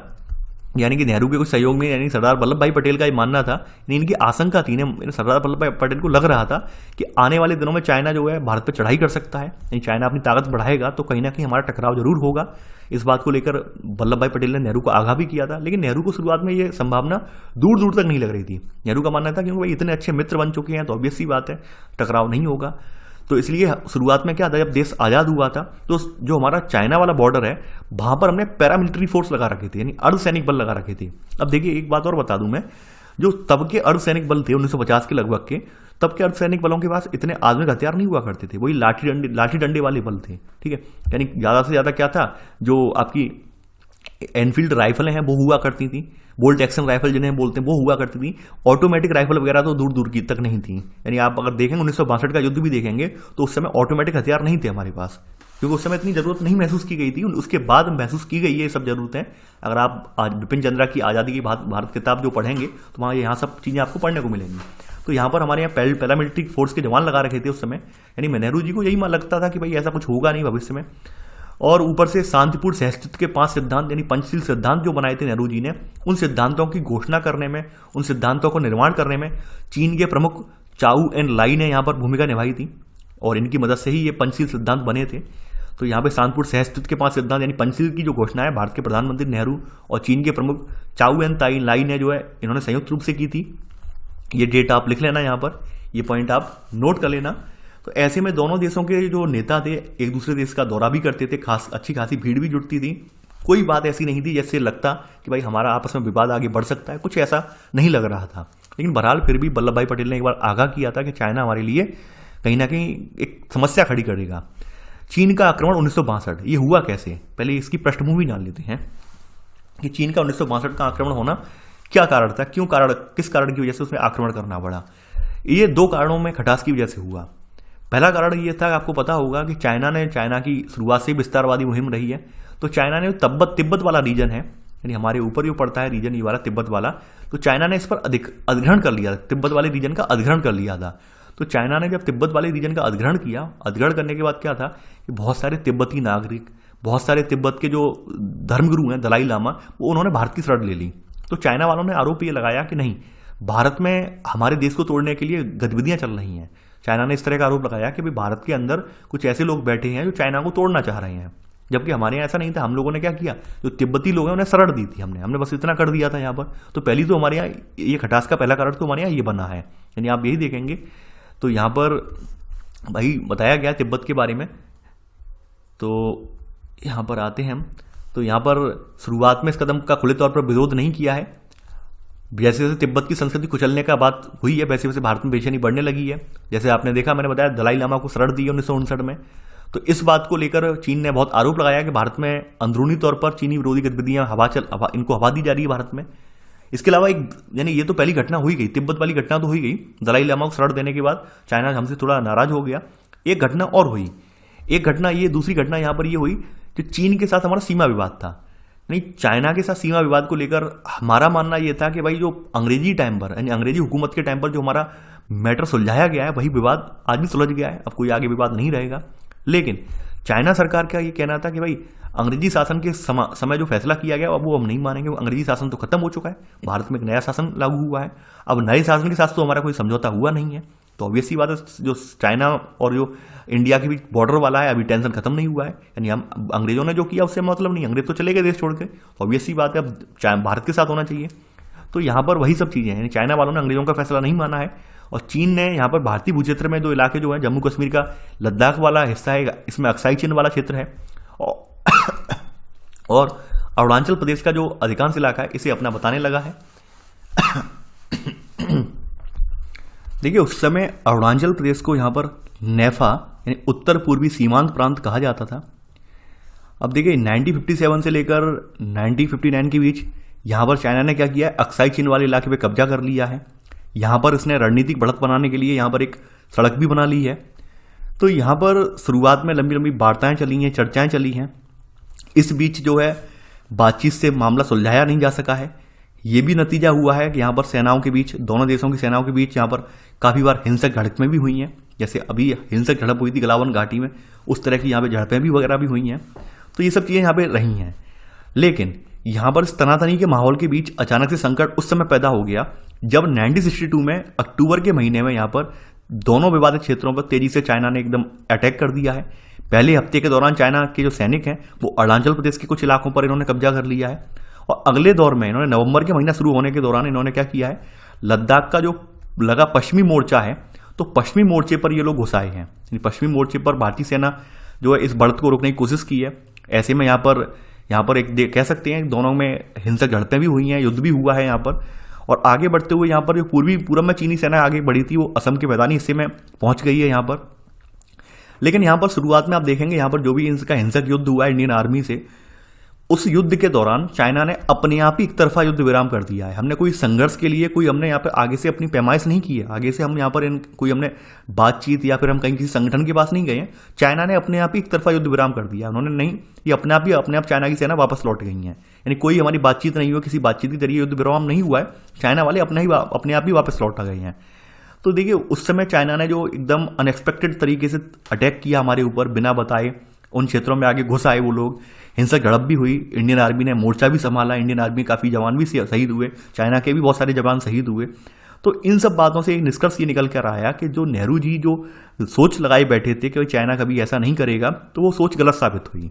यानी कि नेहरू के कुछ सहयोग में, यानी सरदार वल्लभ भाई पटेल का ये मानना था, इनकी आशंका थी, सरदार वल्लभ भाई पटेल को लग रहा था कि आने वाले दिनों में चाइना जो है भारत पर चढ़ाई कर सकता है, यानी चाइना अपनी ताकत बढ़ाएगा तो कहीं ना कहीं हमारा टकराव जरूर होगा। इस बात को लेकर वल्लभ भाई पटेल ने नेहरू को आगाह भी किया था। लेकिन नेहरू को शुरुआत में ये संभावना दूर दूर तक नहीं लग रही थी। नेहरू का मानना था कि भाई इतने अच्छे मित्र बन चुके हैं तो ऑब्वियस सी बात है टकराव नहीं होगा। तो इसलिए शुरुआत में क्या था, जब देश आज़ाद हुआ था तो जो हमारा चाइना वाला बॉर्डर है वहां पर हमने पैरामिलिट्री फोर्स लगा रखे थे, यानी अर्धसैनिक बल लगा रखे थे। अब देखिए एक बात और बता दूं मैं, जो तब के अर्धसैनिक बल थे 1950 के लगभग के, तब के अर्धसैनिक बलों के पास इतने आधुनिक हथियार नहीं हुआ करते थे, वही लाठी डंडे वाले बल थे। ठीक है, यानी ज्यादा से ज्यादा क्या था, जो आपकी एनफील्ड राइफलें हैं वो हुआ करती थी, बोल्ट एक्शन राइफल जिन्हें बोलते हैं वो हुआ करती थी। ऑटोमेटिक राइफल वगैरह तो दूर दूर की तक नहीं थी। यानी आप अगर देखेंगे 1962 का युद्ध भी देखेंगे तो उस समय ऑटोमेटिक हथियार नहीं थे हमारे पास, क्योंकि उस समय इतनी जरूरत नहीं महसूस की गई थी। उसके बाद महसूस की गई है ये सब जरूरतें। अगर आप आज बिपिन चंद्रा की आज़ादी की भारत किताब जो पढ़ेंगे तो वहाँ यहाँ सब चीज़ें आपको पढ़ने को मिलेंगी। तो यहाँ पर हमारे यहाँ पैरामिलिट्री फोर्स के जवान लगा रखे थे उस समय। यानी नेहरू जी को यही लगता था कि भाई ऐसा कुछ होगा नहीं भविष्य में। और ऊपर से शांतिपूर्ण सहस्तित्व के 5 सिद्धांत यानी पंचशील सिद्धांत जो बनाए थे नेहरू जी ने, उन सिद्धांतों की घोषणा करने में, उन सिद्धांतों को निर्माण करने में चीन के प्रमुख चाउ एन लाई ने यहाँ पर भूमिका निभाई थी और इनकी मदद से ही ये पंचशील सिद्धांत बने थे। तो यहाँ पे शांतिपूर्ण सहस्तित्व के 5 सिद्धांत यानी पंचशील की जो घोषणा है भारत के प्रधानमंत्री नेहरू और चीन के प्रमुख चाउ एन लाई ने जो है इन्होंने संयुक्त रूप से की थी। ये डेट आप लिख लेना, यहाँ पर ये पॉइंट आप नोट कर लेना। तो ऐसे में दोनों देशों के जो नेता थे एक दूसरे देश का दौरा भी करते थे, अच्छी खासी भीड़ भी जुटती थी। कोई बात ऐसी नहीं थी जैसे लगता कि भाई हमारा आपस में विवाद आगे बढ़ सकता है, कुछ ऐसा नहीं लग रहा था। लेकिन बहरहाल फिर भी वल्लभ भाई पटेल ने एक बार आगाह किया था कि चाइना हमारे लिए कहीं ना कहीं एक समस्या खड़ी करेगा। चीन का आक्रमण 1962 ये हुआ कैसे, पहले इसकी पृष्ठभूमि जान लेते हैं कि चीन का 1962 का आक्रमण होना क्या कारण था, किस कारण की वजह से उसमें आक्रमण करना पड़ा। ये 2 कारणों में खटास की वजह से हुआ। पहला कारण ये था, आपको पता होगा कि चाइना की शुरुआत से विस्तारवादी मुहिम रही है। तो चाइना ने तिब्बत वाला रीजन है, यानी हमारे ऊपर जो पड़ता है रीजन ये वाला तिब्बत वाला, तो चाइना ने इस पर अधिग्रहण कर लिया, तिब्बत वाले रीजन का अधिग्रहण कर लिया था। तो चाइना ने जब तिब्बत वाले रीजन का अधिग्रहण किया, अधिग्रहण करने के बाद क्या था कि बहुत सारे तिब्बती नागरिक, बहुत सारे तिब्बत के जो धर्मगुरु हैं दलाई लामा, वो उन्होंने भारत की शरण ले ली। तो चाइना वालों ने आरोप ये लगाया कि नहीं, भारत में हमारे देश को तोड़ने के लिए गतिविधियां चल रही हैं। चाइना ने इस तरह का आरोप लगाया कि भाई भारत के अंदर कुछ ऐसे लोग बैठे हैं जो चाइना को तोड़ना चाह रहे हैं, जबकि हमारे यहाँ ऐसा नहीं था। हम लोगों ने क्या किया, जो तिब्बती लोग हैं उन्हें शरण दी थी, हमने बस इतना कर दिया था यहाँ पर। तो पहली तो हमारे यहाँ ये खटास का पहला कारण तो हमारे यहाँ ये बना है, यानी आप यही देखेंगे। तो यहाँ पर भाई बताया गया तिब्बत के बारे में। तो यहाँ पर आते हैं हम, तो यहाँ पर शुरुआत में इस कदम का खुले तौर पर विरोध नहीं किया है। जैसे जैसे तिब्बत की संस्कृति कुचलने का बात हुई है वैसे वैसे भारत में बेचैनी बढ़ने लगी है। जैसे आपने देखा, मैंने बताया दलाई लामा को शरण दी 1959 में। तो इस बात को लेकर चीन ने बहुत आरोप लगाया कि भारत में अंदरूनी तौर पर चीनी विरोधी गतिविधियां इनको हवा दी जा रही है भारत में। इसके अलावा एक यानी ये तो पहली घटना हुई गई, तिब्बत वाली घटना तो हुई गई, दलाई लामा को शरण देने के बाद चाइना हमसे थोड़ा नाराज हो गया। एक घटना और हुई, एक घटना ये, दूसरी घटना यहाँ पर ये हुई कि चीन के साथ हमारा सीमा विवाद था। नहीं, चाइना के साथ सीमा विवाद को लेकर हमारा मानना यह था कि भाई जो अंग्रेजी टाइम पर यानी अंग्रेजी हुकूमत के टाइम पर जो हमारा मैटर सुलझाया गया है वही विवाद आज भी सुलझ गया है, अब कोई आगे विवाद नहीं रहेगा। लेकिन चाइना सरकार का ये कहना था कि भाई अंग्रेजी शासन के समय जो फैसला किया गया अब वो हम नहीं मानेंगे, अंग्रेजी शासन तो खत्म हो चुका है, भारत में एक नया शासन लागू हुआ है, अब नए शासन के साथ तो हमारा कोई समझौता हुआ नहीं है। तो ऑब्वियस सी बात है, जो चाइना और जो इंडिया के बीच बॉर्डर वाला है अभी टेंशन खत्म नहीं हुआ है, यानी हम अंग्रेजों ने जो किया उससे मतलब नहीं, अंग्रेज तो चले गए देश छोड़ के, ऑब्वियस सी बात है अब भारत के साथ होना चाहिए। तो यहाँ पर वही सब चीज़ें हैं, चाइना वालों ने अंग्रेजों का फैसला नहीं माना है और चीन ने यहाँ पर भारतीय भूक्षेत्र में जो इलाके जो है जम्मू कश्मीर का लद्दाख वाला हिस्सा है, इसमें अक्साई चीन वाला क्षेत्र है और अरुणाचल प्रदेश का जो अधिकांश इलाका है इसे अपना बताने लगा है। देखिए उस समय अरुणाचल प्रदेश को यहाँ पर नेफा यानी उत्तर पूर्वी सीमांत प्रांत कहा जाता था। अब देखिए 1957 से लेकर 1959 के बीच यहाँ पर चाइना ने क्या किया है, अक्साई चीन वाले इलाके पे कब्जा कर लिया है। यहाँ पर इसने रणनीतिक बढ़त बनाने के लिए यहाँ पर एक सड़क भी बना ली है। तो यहाँ पर शुरुआत में लंबी लंबी वार्ताएं चली हैं, चर्चाएं चली हैं, इस बीच जो है बातचीत से मामला सुलझाया नहीं जा सका है। ये भी नतीजा हुआ है कि यहाँ पर सेनाओं के बीच, दोनों देशों की सेनाओं के बीच यहाँ पर काफ़ी बार हिंसक झड़पें भी हुई हैं, जैसे अभी हिंसक झड़प हुई थी गलावन घाटी में, उस तरह की यहाँ पे झड़पें भी वगैरह भी हुई हैं। तो ये सब चीज़ें यहाँ पे रही हैं। लेकिन यहाँ पर इस तनातनी के माहौल के बीच अचानक से संकट उस समय पैदा हो गया जब 1962 में अक्टूबर के महीने में यहाँ पर दोनों विवादित क्षेत्रों पर तेजी से चाइना ने एकदम अटैक कर दिया है। पहले हफ्ते के दौरान चाइना के जो सैनिक हैं वो अरुणाचल प्रदेश के कुछ इलाकों पर इन्होंने कब्जा कर लिया है और अगले दौर में इन्होंने नवंबर के महीना शुरू होने के दौरान इन्होंने क्या किया है, लद्दाख का जो लगा पश्चिमी मोर्चा है तो पश्चिमी मोर्चे पर ये लोग घुस आए हैं। पश्चिमी मोर्चे पर भारतीय सेना जो है इस बढ़त को रोकने की कोशिश की है। ऐसे में यहाँ पर एक कह सकते हैं दोनों में हिंसक झड़पें भी हुई हैं, युद्ध भी हुआ है यहाँ पर। और आगे बढ़ते हुए यहाँ पर जो पूर्व में चीनी सेना आगे बढ़ी थी वो असम के मैदानी हिस्से में पहुंच गई है यहाँ पर। लेकिन यहाँ पर शुरुआत में आप देखेंगे यहाँ पर जो भी इनका हिंसक युद्ध हुआ है इंडियन आर्मी से, उस युद्ध के दौरान चाइना ने अपने आप ही एक तरफा युद्ध विराम कर दिया है। हमने कोई संघर्ष के लिए हमने यहाँ पर आगे से अपनी पैमाइश नहीं की है, आगे से हम यहाँ पर हमने बातचीत या फिर हम कहीं किसी संगठन के पास नहीं गए हैं। चाइना ने अपने आप ही एक तरफा युद्ध विराम कर दिया, उन्होंने नहीं, ये अपने आप चाइना की सेना वापस लौट गई है, यानी कोई हमारी बातचीत नहीं हुई, किसी बातचीत के जरिए युद्ध विराम नहीं हुआ है, चाइना वाले अपने आप ही वापस लौट आ गए हैं। तो देखिए उस समय चाइना ने जो एकदम अनएक्सपेक्टेड तरीके से अटैक किया हमारे ऊपर बिना बताए, उन क्षेत्रों में आगे घुस आए वो लोग, हिंसक झड़प भी हुई, इंडियन आर्मी ने मोर्चा भी संभाला, इंडियन आर्मी काफ़ी जवान भी शहीद हुए, चाइना के भी बहुत सारे जवान शहीद हुए। तो इन सब बातों से एक निष्कर्ष ये निकल कर आया कि जो नेहरू जी जो सोच लगाए बैठे थे कि चाइना कभी ऐसा नहीं करेगा, तो वो सोच गलत साबित हुई।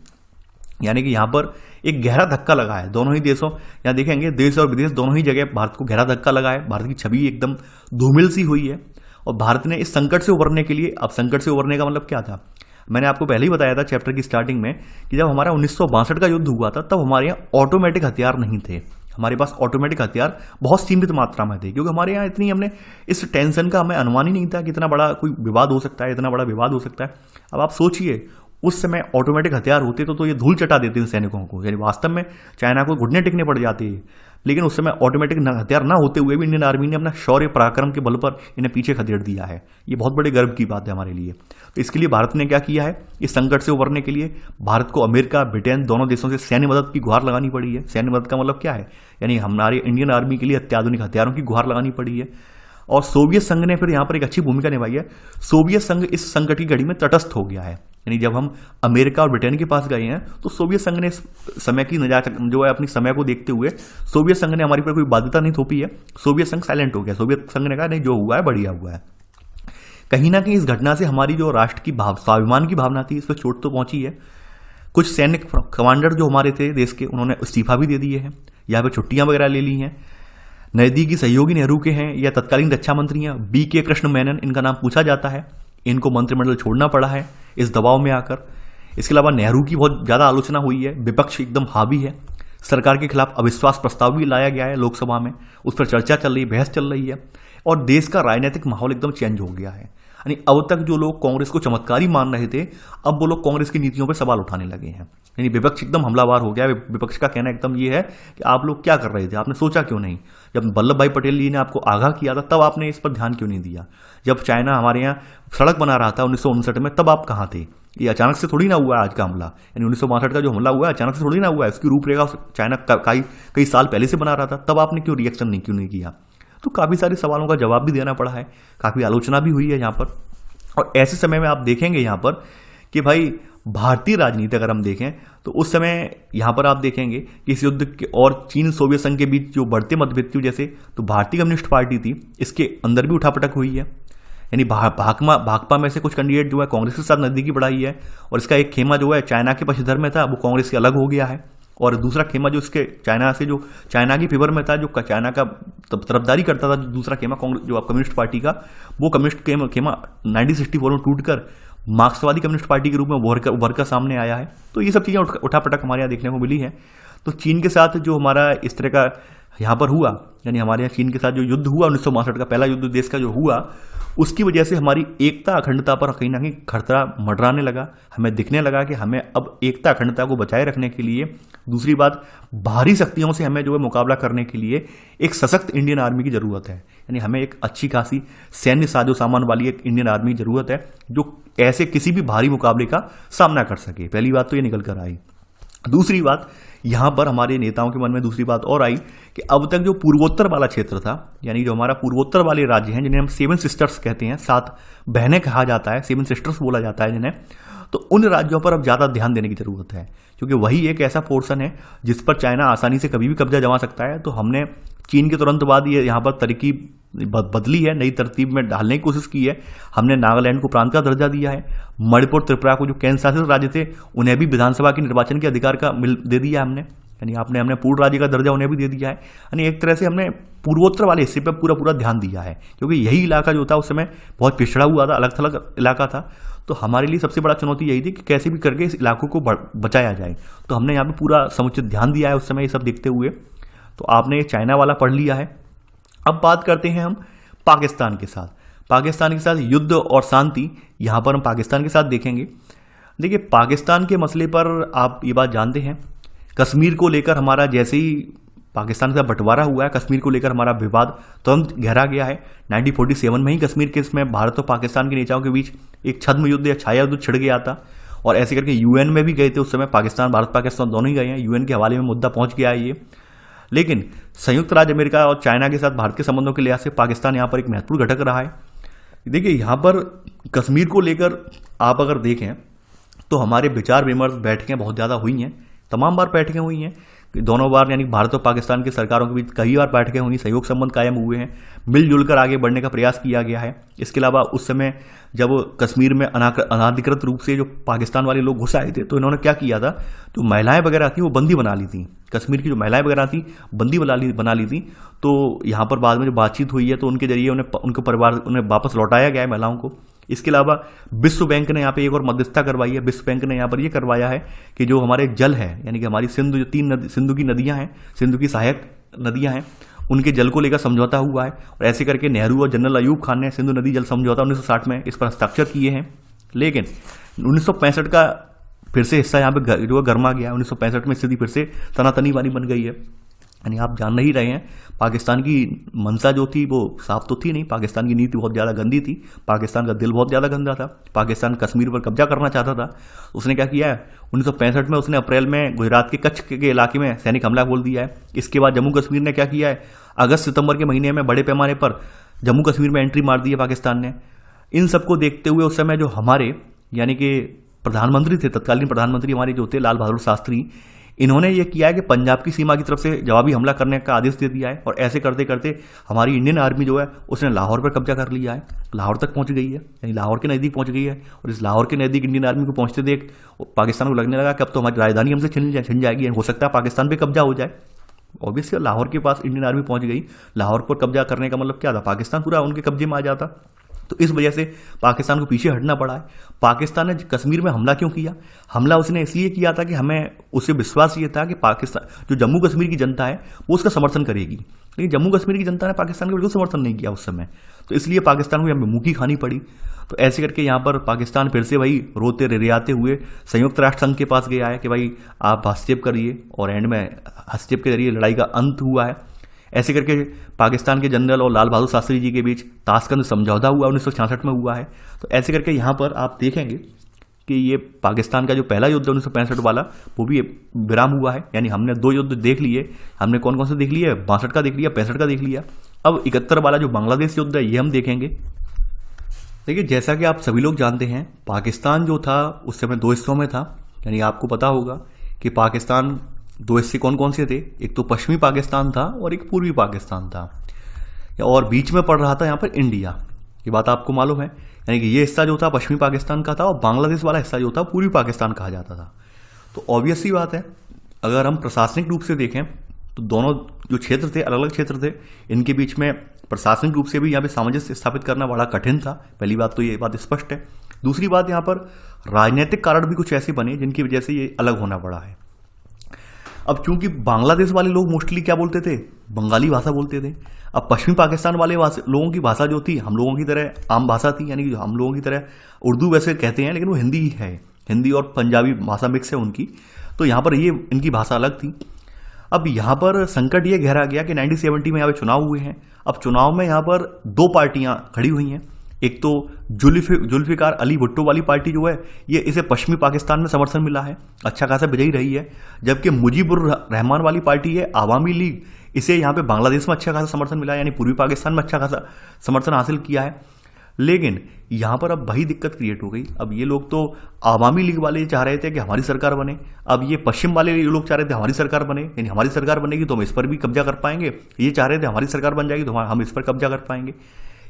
यानी कि यहाँ पर एक गहरा धक्का लगा है दोनों ही देशों, यहाँ देखेंगे देश और विदेश दोनों ही जगह भारत को गहरा धक्का लगा है, भारत की छवि एकदम धूमिल सी हुई है। और भारत ने इस संकट से उबरने के लिए, अब संकट से उबरने का मतलब क्या था, मैंने आपको पहले ही बताया था चैप्टर की स्टार्टिंग में कि जब हमारा 1962 का युद्ध हुआ था तब हमारे यहाँ ऑटोमेटिक हथियार नहीं थे, हमारे पास ऑटोमेटिक हथियार बहुत सीमित मात्रा में थे, क्योंकि हमारे यहाँ इतनी हमने इस टेंशन का हमें अनुमान ही नहीं था कि इतना बड़ा कोई विवाद हो सकता है, इतना बड़ा विवाद हो सकता है। अब आप सोचिए उस समय ऑटोमेटिक हथियार होते तो ये धूल चटा देते इन सैनिकों को, यानी वास्तव में चाइना को घुटने टेकने पड़ जाते हैं। लेकिन उस समय ऑटोमेटिक हथियार ना होते हुए भी इंडियन आर्मी ने अपना शौर्य पराक्रम के बल पर इन्हें पीछे खदेड़ दिया है। ये बहुत बड़े गर्व की बात है हमारे लिए। तो इसके लिए भारत ने क्या किया है, इस संकट से उबरने के लिए भारत को अमेरिका, ब्रिटेन दोनों देशों से सैन्य मदद की गुहार लगानी पड़ी है। सैन्य मदद का मतलब क्या है, यानी हमारे इंडियन आर्मी के लिए अत्याधुनिक हथियारों की गुहार लगानी पड़ी है। और सोवियत संघ ने फिर यहाँ पर एक अच्छी भूमिका निभाई है। सोवियत संघ इस संकट की घड़ी में तटस्थ हो गया है, यानी जब हम अमेरिका और ब्रिटेन के पास गए हैं तो सोवियत संघ ने समय की नजाकत जो है अपनी समय को देखते हुए सोवियत संघ ने हमारी पर कोई बाध्यता नहीं थोपी है। सोवियत संघ साइलेंट हो गया, सोवियत संघ ने कहा नहीं जो हुआ है बढ़िया हुआ है। कहीं ना कहीं इस घटना से हमारी जो राष्ट्र की स्वाभिमान की भावना थी इस पर चोट तो पहुंची है। कुछ सैन्य कमांडर जो हमारे थे देश के, उन्होंने इस्तीफा भी दे दिए हैं, यहाँ पे छुट्टियां वगैरह ले ली हैं। नजदीकी सहयोगी नेहरू के हैं या तत्कालीन रक्षा मंत्री हैं BK कृष्ण मेनन, इनका नाम पूछा जाता है, इनको मंत्रिमंडल छोड़ना पड़ा है इस दबाव में आकर। इसके अलावा नेहरू की बहुत ज़्यादा आलोचना हुई है, विपक्ष एकदम हावी है, सरकार के खिलाफ अविश्वास प्रस्ताव भी लाया गया है लोकसभा में, उस पर चर्चा चल रही है, बहस चल रही है और देश का राजनीतिक माहौल एकदम चेंज हो गया है। यानी अब तक जो लोग कांग्रेस को चमत्कारी मान रहे थे, अब वो लोग कांग्रेस की नीतियों पर सवाल उठाने लगे हैं। यानी विपक्ष एकदम हमलावर हो गया। विपक्ष का कहना एकदम ये है कि आप लोग क्या कर रहे थे, आपने सोचा क्यों नहीं? जब वल्लभ भाई पटेल जी ने आपको आगाह किया था तब आपने इस पर ध्यान क्यों नहीं दिया? जब चाइना हमारे यहाँ सड़क बना रहा था 1959 में, तब आप कहाँ थे? ये अचानक से थोड़ी ना हुआ है आज का हमला। यानी 1962 का जो हमला हुआ है अचानक से थोड़ी ना हुआ है। इसकी रूपरेखा चाइना कई साल पहले से बना रहा था, तब आपने क्यों रिएक्शन क्यों नहीं किया? तो काफ़ी सारे सवालों का जवाब भी देना पड़ा है, काफ़ी आलोचना भी हुई है यहाँ पर। और ऐसे समय में आप देखेंगे यहाँ पर कि भाई भारतीय राजनीति अगर हम देखें तो उस समय यहाँ पर आप देखेंगे कि इस युद्ध के और चीन सोवियत संघ के बीच जो बढ़ते मतभेद थी, जैसे तो भारतीय कम्युनिस्ट पार्टी थी, इसके अंदर भी उठापटक हुई है। यानी भाकपा में से कुछ कैंडिडेट जो है कांग्रेस के साथ नजदीकी बढ़ाई है, और इसका एक खेमा जो है चाइना के पक्षधर में था वो कांग्रेस से अलग हो गया है, और दूसरा खेमा जो इसके चाइना की फेवर में था, जो चाइना का तरफदारी करता था, जो दूसरा खेमा कांग्रेस जो कम्युनिस्ट पार्टी का, वो कम्युनिस्ट खेमा 1964 में टूटकर मार्क्सवादी कम्युनिस्ट पार्टी के रूप में उभर कर सामने आया है। तो ये सब चीज़ें उठापटक हमारे यहाँ देखने को मिली है। तो चीन के साथ जो हमारा इस तरह का यहाँ पर हुआ, यानी हमारे यहाँ चीन के साथ जो युद्ध हुआ 1962 का पहला युद्ध देश का जो हुआ, उसकी वजह से हमारी एकता अखंडता पर कहीं ना कहीं खतरा मंडराने लगा। हमें दिखने लगा कि हमें अब एकता अखंडता को बचाए रखने के लिए, दूसरी बात बाहरी शक्तियों से हमें जो है मुकाबला करने के लिए एक सशक्त इंडियन आर्मी की जरूरत है। यानी हमें एक अच्छी खासी सैन्य साजो सामान वाली एक इंडियन आर्मी की जरूरत है जो ऐसे किसी भी भारी मुकाबले का सामना कर सके। पहली बात तो ये निकल कर आई। दूसरी बात यहाँ पर हमारे नेताओं के मन में दूसरी बात और आई कि अब तक जो पूर्वोत्तर वाला क्षेत्र था, यानी जो हमारा पूर्वोत्तर वाले राज्य हैं जिन्हें हम 7 सिस्टर्स कहते हैं, 7 बहनें कहा जाता है, 7 सिस्टर्स बोला जाता है जिन्हें, तो उन राज्यों पर अब ज़्यादा ध्यान देने की जरूरत है, क्योंकि वही एक ऐसा पोर्शन है जिस पर चाइना आसानी से कभी भी कब्जा जमा सकता है। तो हमने चीन के तुरंत बाद ये यहाँ पर तरकीब बदली है, नई तरतीब में डालने की कोशिश की है। हमने नागालैंड को प्रांत का दर्जा दिया है, मणिपुर त्रिपुरा को जो केंद्र शासित राज्य थे उन्हें भी विधानसभा के निर्वाचन के अधिकार का दे दिया हमने, यानी हमने पूर्ण राज्य का दर्जा उन्हें भी दे दिया है। यानी एक तरह से हमने पूर्वोत्तर वाले हिस्से पर पूरा ध्यान दिया है, क्योंकि यही इलाका जो था उस समय बहुत पिछड़ा हुआ था, अलग थलग इलाका था। तो हमारे लिए सबसे बड़ा चुनौती यही थी कि कैसे भी करके इस इलाकों को बचाया जाए। तो हमने यहाँ पे पूरा समुचित ध्यान दिया है उस समय ये सब देखते हुए। तो आपने ये चाइना वाला पढ़ लिया है। अब बात करते हैं हम पाकिस्तान के साथ युद्ध और शांति। यहाँ पर हम पाकिस्तान के साथ देखेंगे। देखिए, पाकिस्तान के मसले पर आप ये बात जानते हैं, कश्मीर को लेकर हमारा जैसे ही पाकिस्तान का बंटवारा हुआ है, कश्मीर को लेकर हमारा विवाद तुरंत गहरा गया है। 1947 में ही कश्मीर के इसमें भारत और पाकिस्तान के नेताओं के बीच एक छद्म युद्ध या छाया युद्ध छिड़ गया था, और ऐसे करके यूएन में भी गए थे उस समय। भारत पाकिस्तान दोनों ही गए हैं, यूएन के हवाले में मुद्दा पहुंच गया है ये। लेकिन संयुक्त राज्य अमेरिका और चाइना के साथ भारत के संबंधों के लिहाज से पाकिस्तान यहाँ पर एक महत्वपूर्ण घटक रहा है। देखिए, यहाँ पर कश्मीर को लेकर आप अगर देखें तो हमारे विचार विमर्श बैठकें बहुत ज़्यादा हुई हैं, तमाम बार बैठकें हुई हैं, दोनों बार, यानी भारत और पाकिस्तान की सरकारों के बीच कई बार बैठकें हुई, सहयोग संबंध कायम हुए हैं, मिलजुल कर आगे बढ़ने का प्रयास किया गया है। इसके अलावा उस समय जब कश्मीर में अनाधिकृत रूप से जो पाकिस्तान वाले लोग घुस आए थे, तो इन्होंने क्या किया था, जो महिलाएं वगैरह थी वो बंदी बना ली थी, कश्मीर की जो महिलाएं वगैरह थी बंदी बना ली थी। तो यहाँ पर बाद में जो बातचीत हुई है तो उनके जरिए उनके परिवार उन्हें वापस लौटाया गया है महिलाओं को। इसके अलावा विश्व बैंक ने यहाँ पे एक और मध्यस्थता करवाई है। विश्व बैंक ने यहाँ पर ये करवाया है कि जो हमारे जल है, यानी कि हमारी सिंधु की नदियाँ हैं, सिंधु की सहायक नदियाँ हैं, उनके जल को लेकर समझौता हुआ है। और ऐसे करके नेहरू और जनरल अयूब खान ने सिंधु नदी जल समझौता 1960 में इस पर हस्ताक्षर किए हैं। लेकिन 1965 का फिर से हिस्सा यहाँ पे जो गर्मा गया। 1965 में स्थिति फिर से तनातनी वाली बन गई है। यानी आप जान नहीं रहे हैं, पाकिस्तान की मंशा जो थी वो साफ तो थी नहीं, पाकिस्तान की नीति बहुत ज़्यादा गंदी थी, पाकिस्तान का दिल बहुत ज़्यादा गंदा था। पाकिस्तान कश्मीर पर कब्जा करना चाहता था। उसने क्या किया है, 1965 में उसने अप्रैल में गुजरात के कच्छ के इलाके में सैनिक हमला बोल दिया है। इसके बाद जम्मू कश्मीर ने क्या किया है, अगस्त सितंबर के महीने में बड़े पैमाने पर जम्मू कश्मीर में एंट्री मार दी है पाकिस्तान ने। इन सबको देखते हुए उस समय जो हमारे यानी कि प्रधानमंत्री थे, तत्कालीन प्रधानमंत्री हमारे जो थे लाल बहादुर शास्त्री, इन्होंने ये किया है कि पंजाब की सीमा की तरफ से जवाबी हमला करने का आदेश दे दिया है। और ऐसे करते करते हमारी इंडियन आर्मी जो है उसने लाहौर पर कब्जा कर लिया है, लाहौर तक पहुंच गई है, यानी लाहौर के नज़दीक पहुंच गई है। और इस लाहौर के नज़दीक इंडियन आर्मी को पहुंचते देख पाकिस्तान को लगने लगा कि अब तो हमारी राजधानी हमसे छिन जाएगी, हो सकता है पाकिस्तान पर कब्जा हो जाए। ऑब्वियसली लाहौर के पास इंडियन आर्मी पहुंच गई, लाहौर पर कब्जा करने का मतलब क्या था, पाकिस्तान पूरा उनके कब्जे में आ जाता। तो इस वजह से पाकिस्तान को पीछे हटना पड़ा है। पाकिस्तान ने कश्मीर में हमला क्यों किया, हमला उसने इसलिए किया था कि हमें उसे विश्वास ये था कि पाकिस्तान जो जम्मू कश्मीर की जनता है वो उसका समर्थन करेगी। लेकिन जम्मू कश्मीर की जनता ने पाकिस्तान का बिल्कुल समर्थन नहीं किया उस समय, तो इसलिए पाकिस्तान को यहाँ पे मुँह खानी पड़ी। तो ऐसे करके यहाँ पर पाकिस्तान फिर से भाई रोते रिरियाते हुए संयुक्त राष्ट्र संघ के पास गया है कि भाई आप हस्तक्षेप करिए, और एंड में हस्तक्षेप के जरिए लड़ाई का अंत हुआ है। ऐसे करके पाकिस्तान के जनरल और लाल बहादुर शास्त्री जी के बीच ताशकंद समझौता हुआ 1966 में हुआ है। तो ऐसे करके यहाँ पर आप देखेंगे कि ये पाकिस्तान का जो पहला युद्ध 1965 वाला वो भी विराम हुआ है। यानी हमने 2 युद्ध देख लिए। हमने कौन कौन से देख लिए? 62 का देख लिया, 65 का देख लिया। अब 71 वाला जो बांग्लादेश युद्ध है ये हम देखेंगे। देखिए, जैसा कि आप सभी लोग जानते हैं, पाकिस्तान जो था उस समय 2 हिस्सों में था। यानी आपको पता होगा कि पाकिस्तान 2 हिस्से कौन कौन से थे? एक तो पश्चिमी पाकिस्तान था और एक पूर्वी पाकिस्तान था, और बीच में पड़ रहा था यहाँ पर इंडिया। ये बात आपको मालूम है। यानी कि ये हिस्सा जो था पश्चिमी पाकिस्तान का था और बांग्लादेश वाला हिस्सा जो था पूर्वी पाकिस्तान कहा जाता था। तो ऑब्वियस सी बात है, अगर हम प्रशासनिक रूप से देखें तो दोनों जो क्षेत्र थे, अलग अलग क्षेत्र थे, इनके बीच में प्रशासनिक रूप से भी यहाँ पे सामंजस्य स्थापित करना बड़ा कठिन था। पहली बात तो ये बात स्पष्ट है। दूसरी बात, यहाँ पर राजनीतिक कारण भी कुछ ऐसे बने जिनकी वजह से ये अलग होना पड़ा है। अब चूंकि बांग्लादेश वाले लोग मोस्टली क्या बोलते थे? बंगाली भाषा बोलते थे। अब पश्चिमी पाकिस्तान वाले लोगों की भाषा जो थी हम लोगों की तरह आम भाषा थी, यानी कि हम लोगों की तरह उर्दू वैसे कहते हैं, लेकिन वो हिंदी ही है। हिंदी और पंजाबी भाषा मिक्स है उनकी। तो यहाँ पर ये इनकी भाषा अलग थी। अब यहाँ पर संकट ये गहरा गया कि 1970 में यहाँ पे चुनाव हुए हैं। अब चुनाव में यहाँ पर 2 पार्टियां खड़ी हुई हैं। एक तो जुल्फिकार अली भुट्टो वाली पार्टी जो है, ये इसे पश्चिमी पाकिस्तान में समर्थन मिला है, अच्छा खासा विजयी रही है। जबकि मुजीबुर रहमान वाली पार्टी है आवामी लीग, इसे यहाँ पे बांग्लादेश में अच्छा खासा समर्थन मिला है, यानी पूर्वी पाकिस्तान में अच्छा खासा समर्थन हासिल किया है। लेकिन यहाँ पर अब वही दिक्कत क्रिएट हो गई। अब ये लोग तो आवामी लीग वाले चाह रहे थे कि हमारी सरकार बने, अब ये पश्चिम वाले लोग चाह रहे थे हमारी सरकार बने, यानी हमारी सरकार बनेगी तो हम इस पर भी कब्जा कर पाएंगे। ये चाह रहे थे हमारी सरकार बन जाएगी तो हम इस पर कब्जा कर पाएंगे।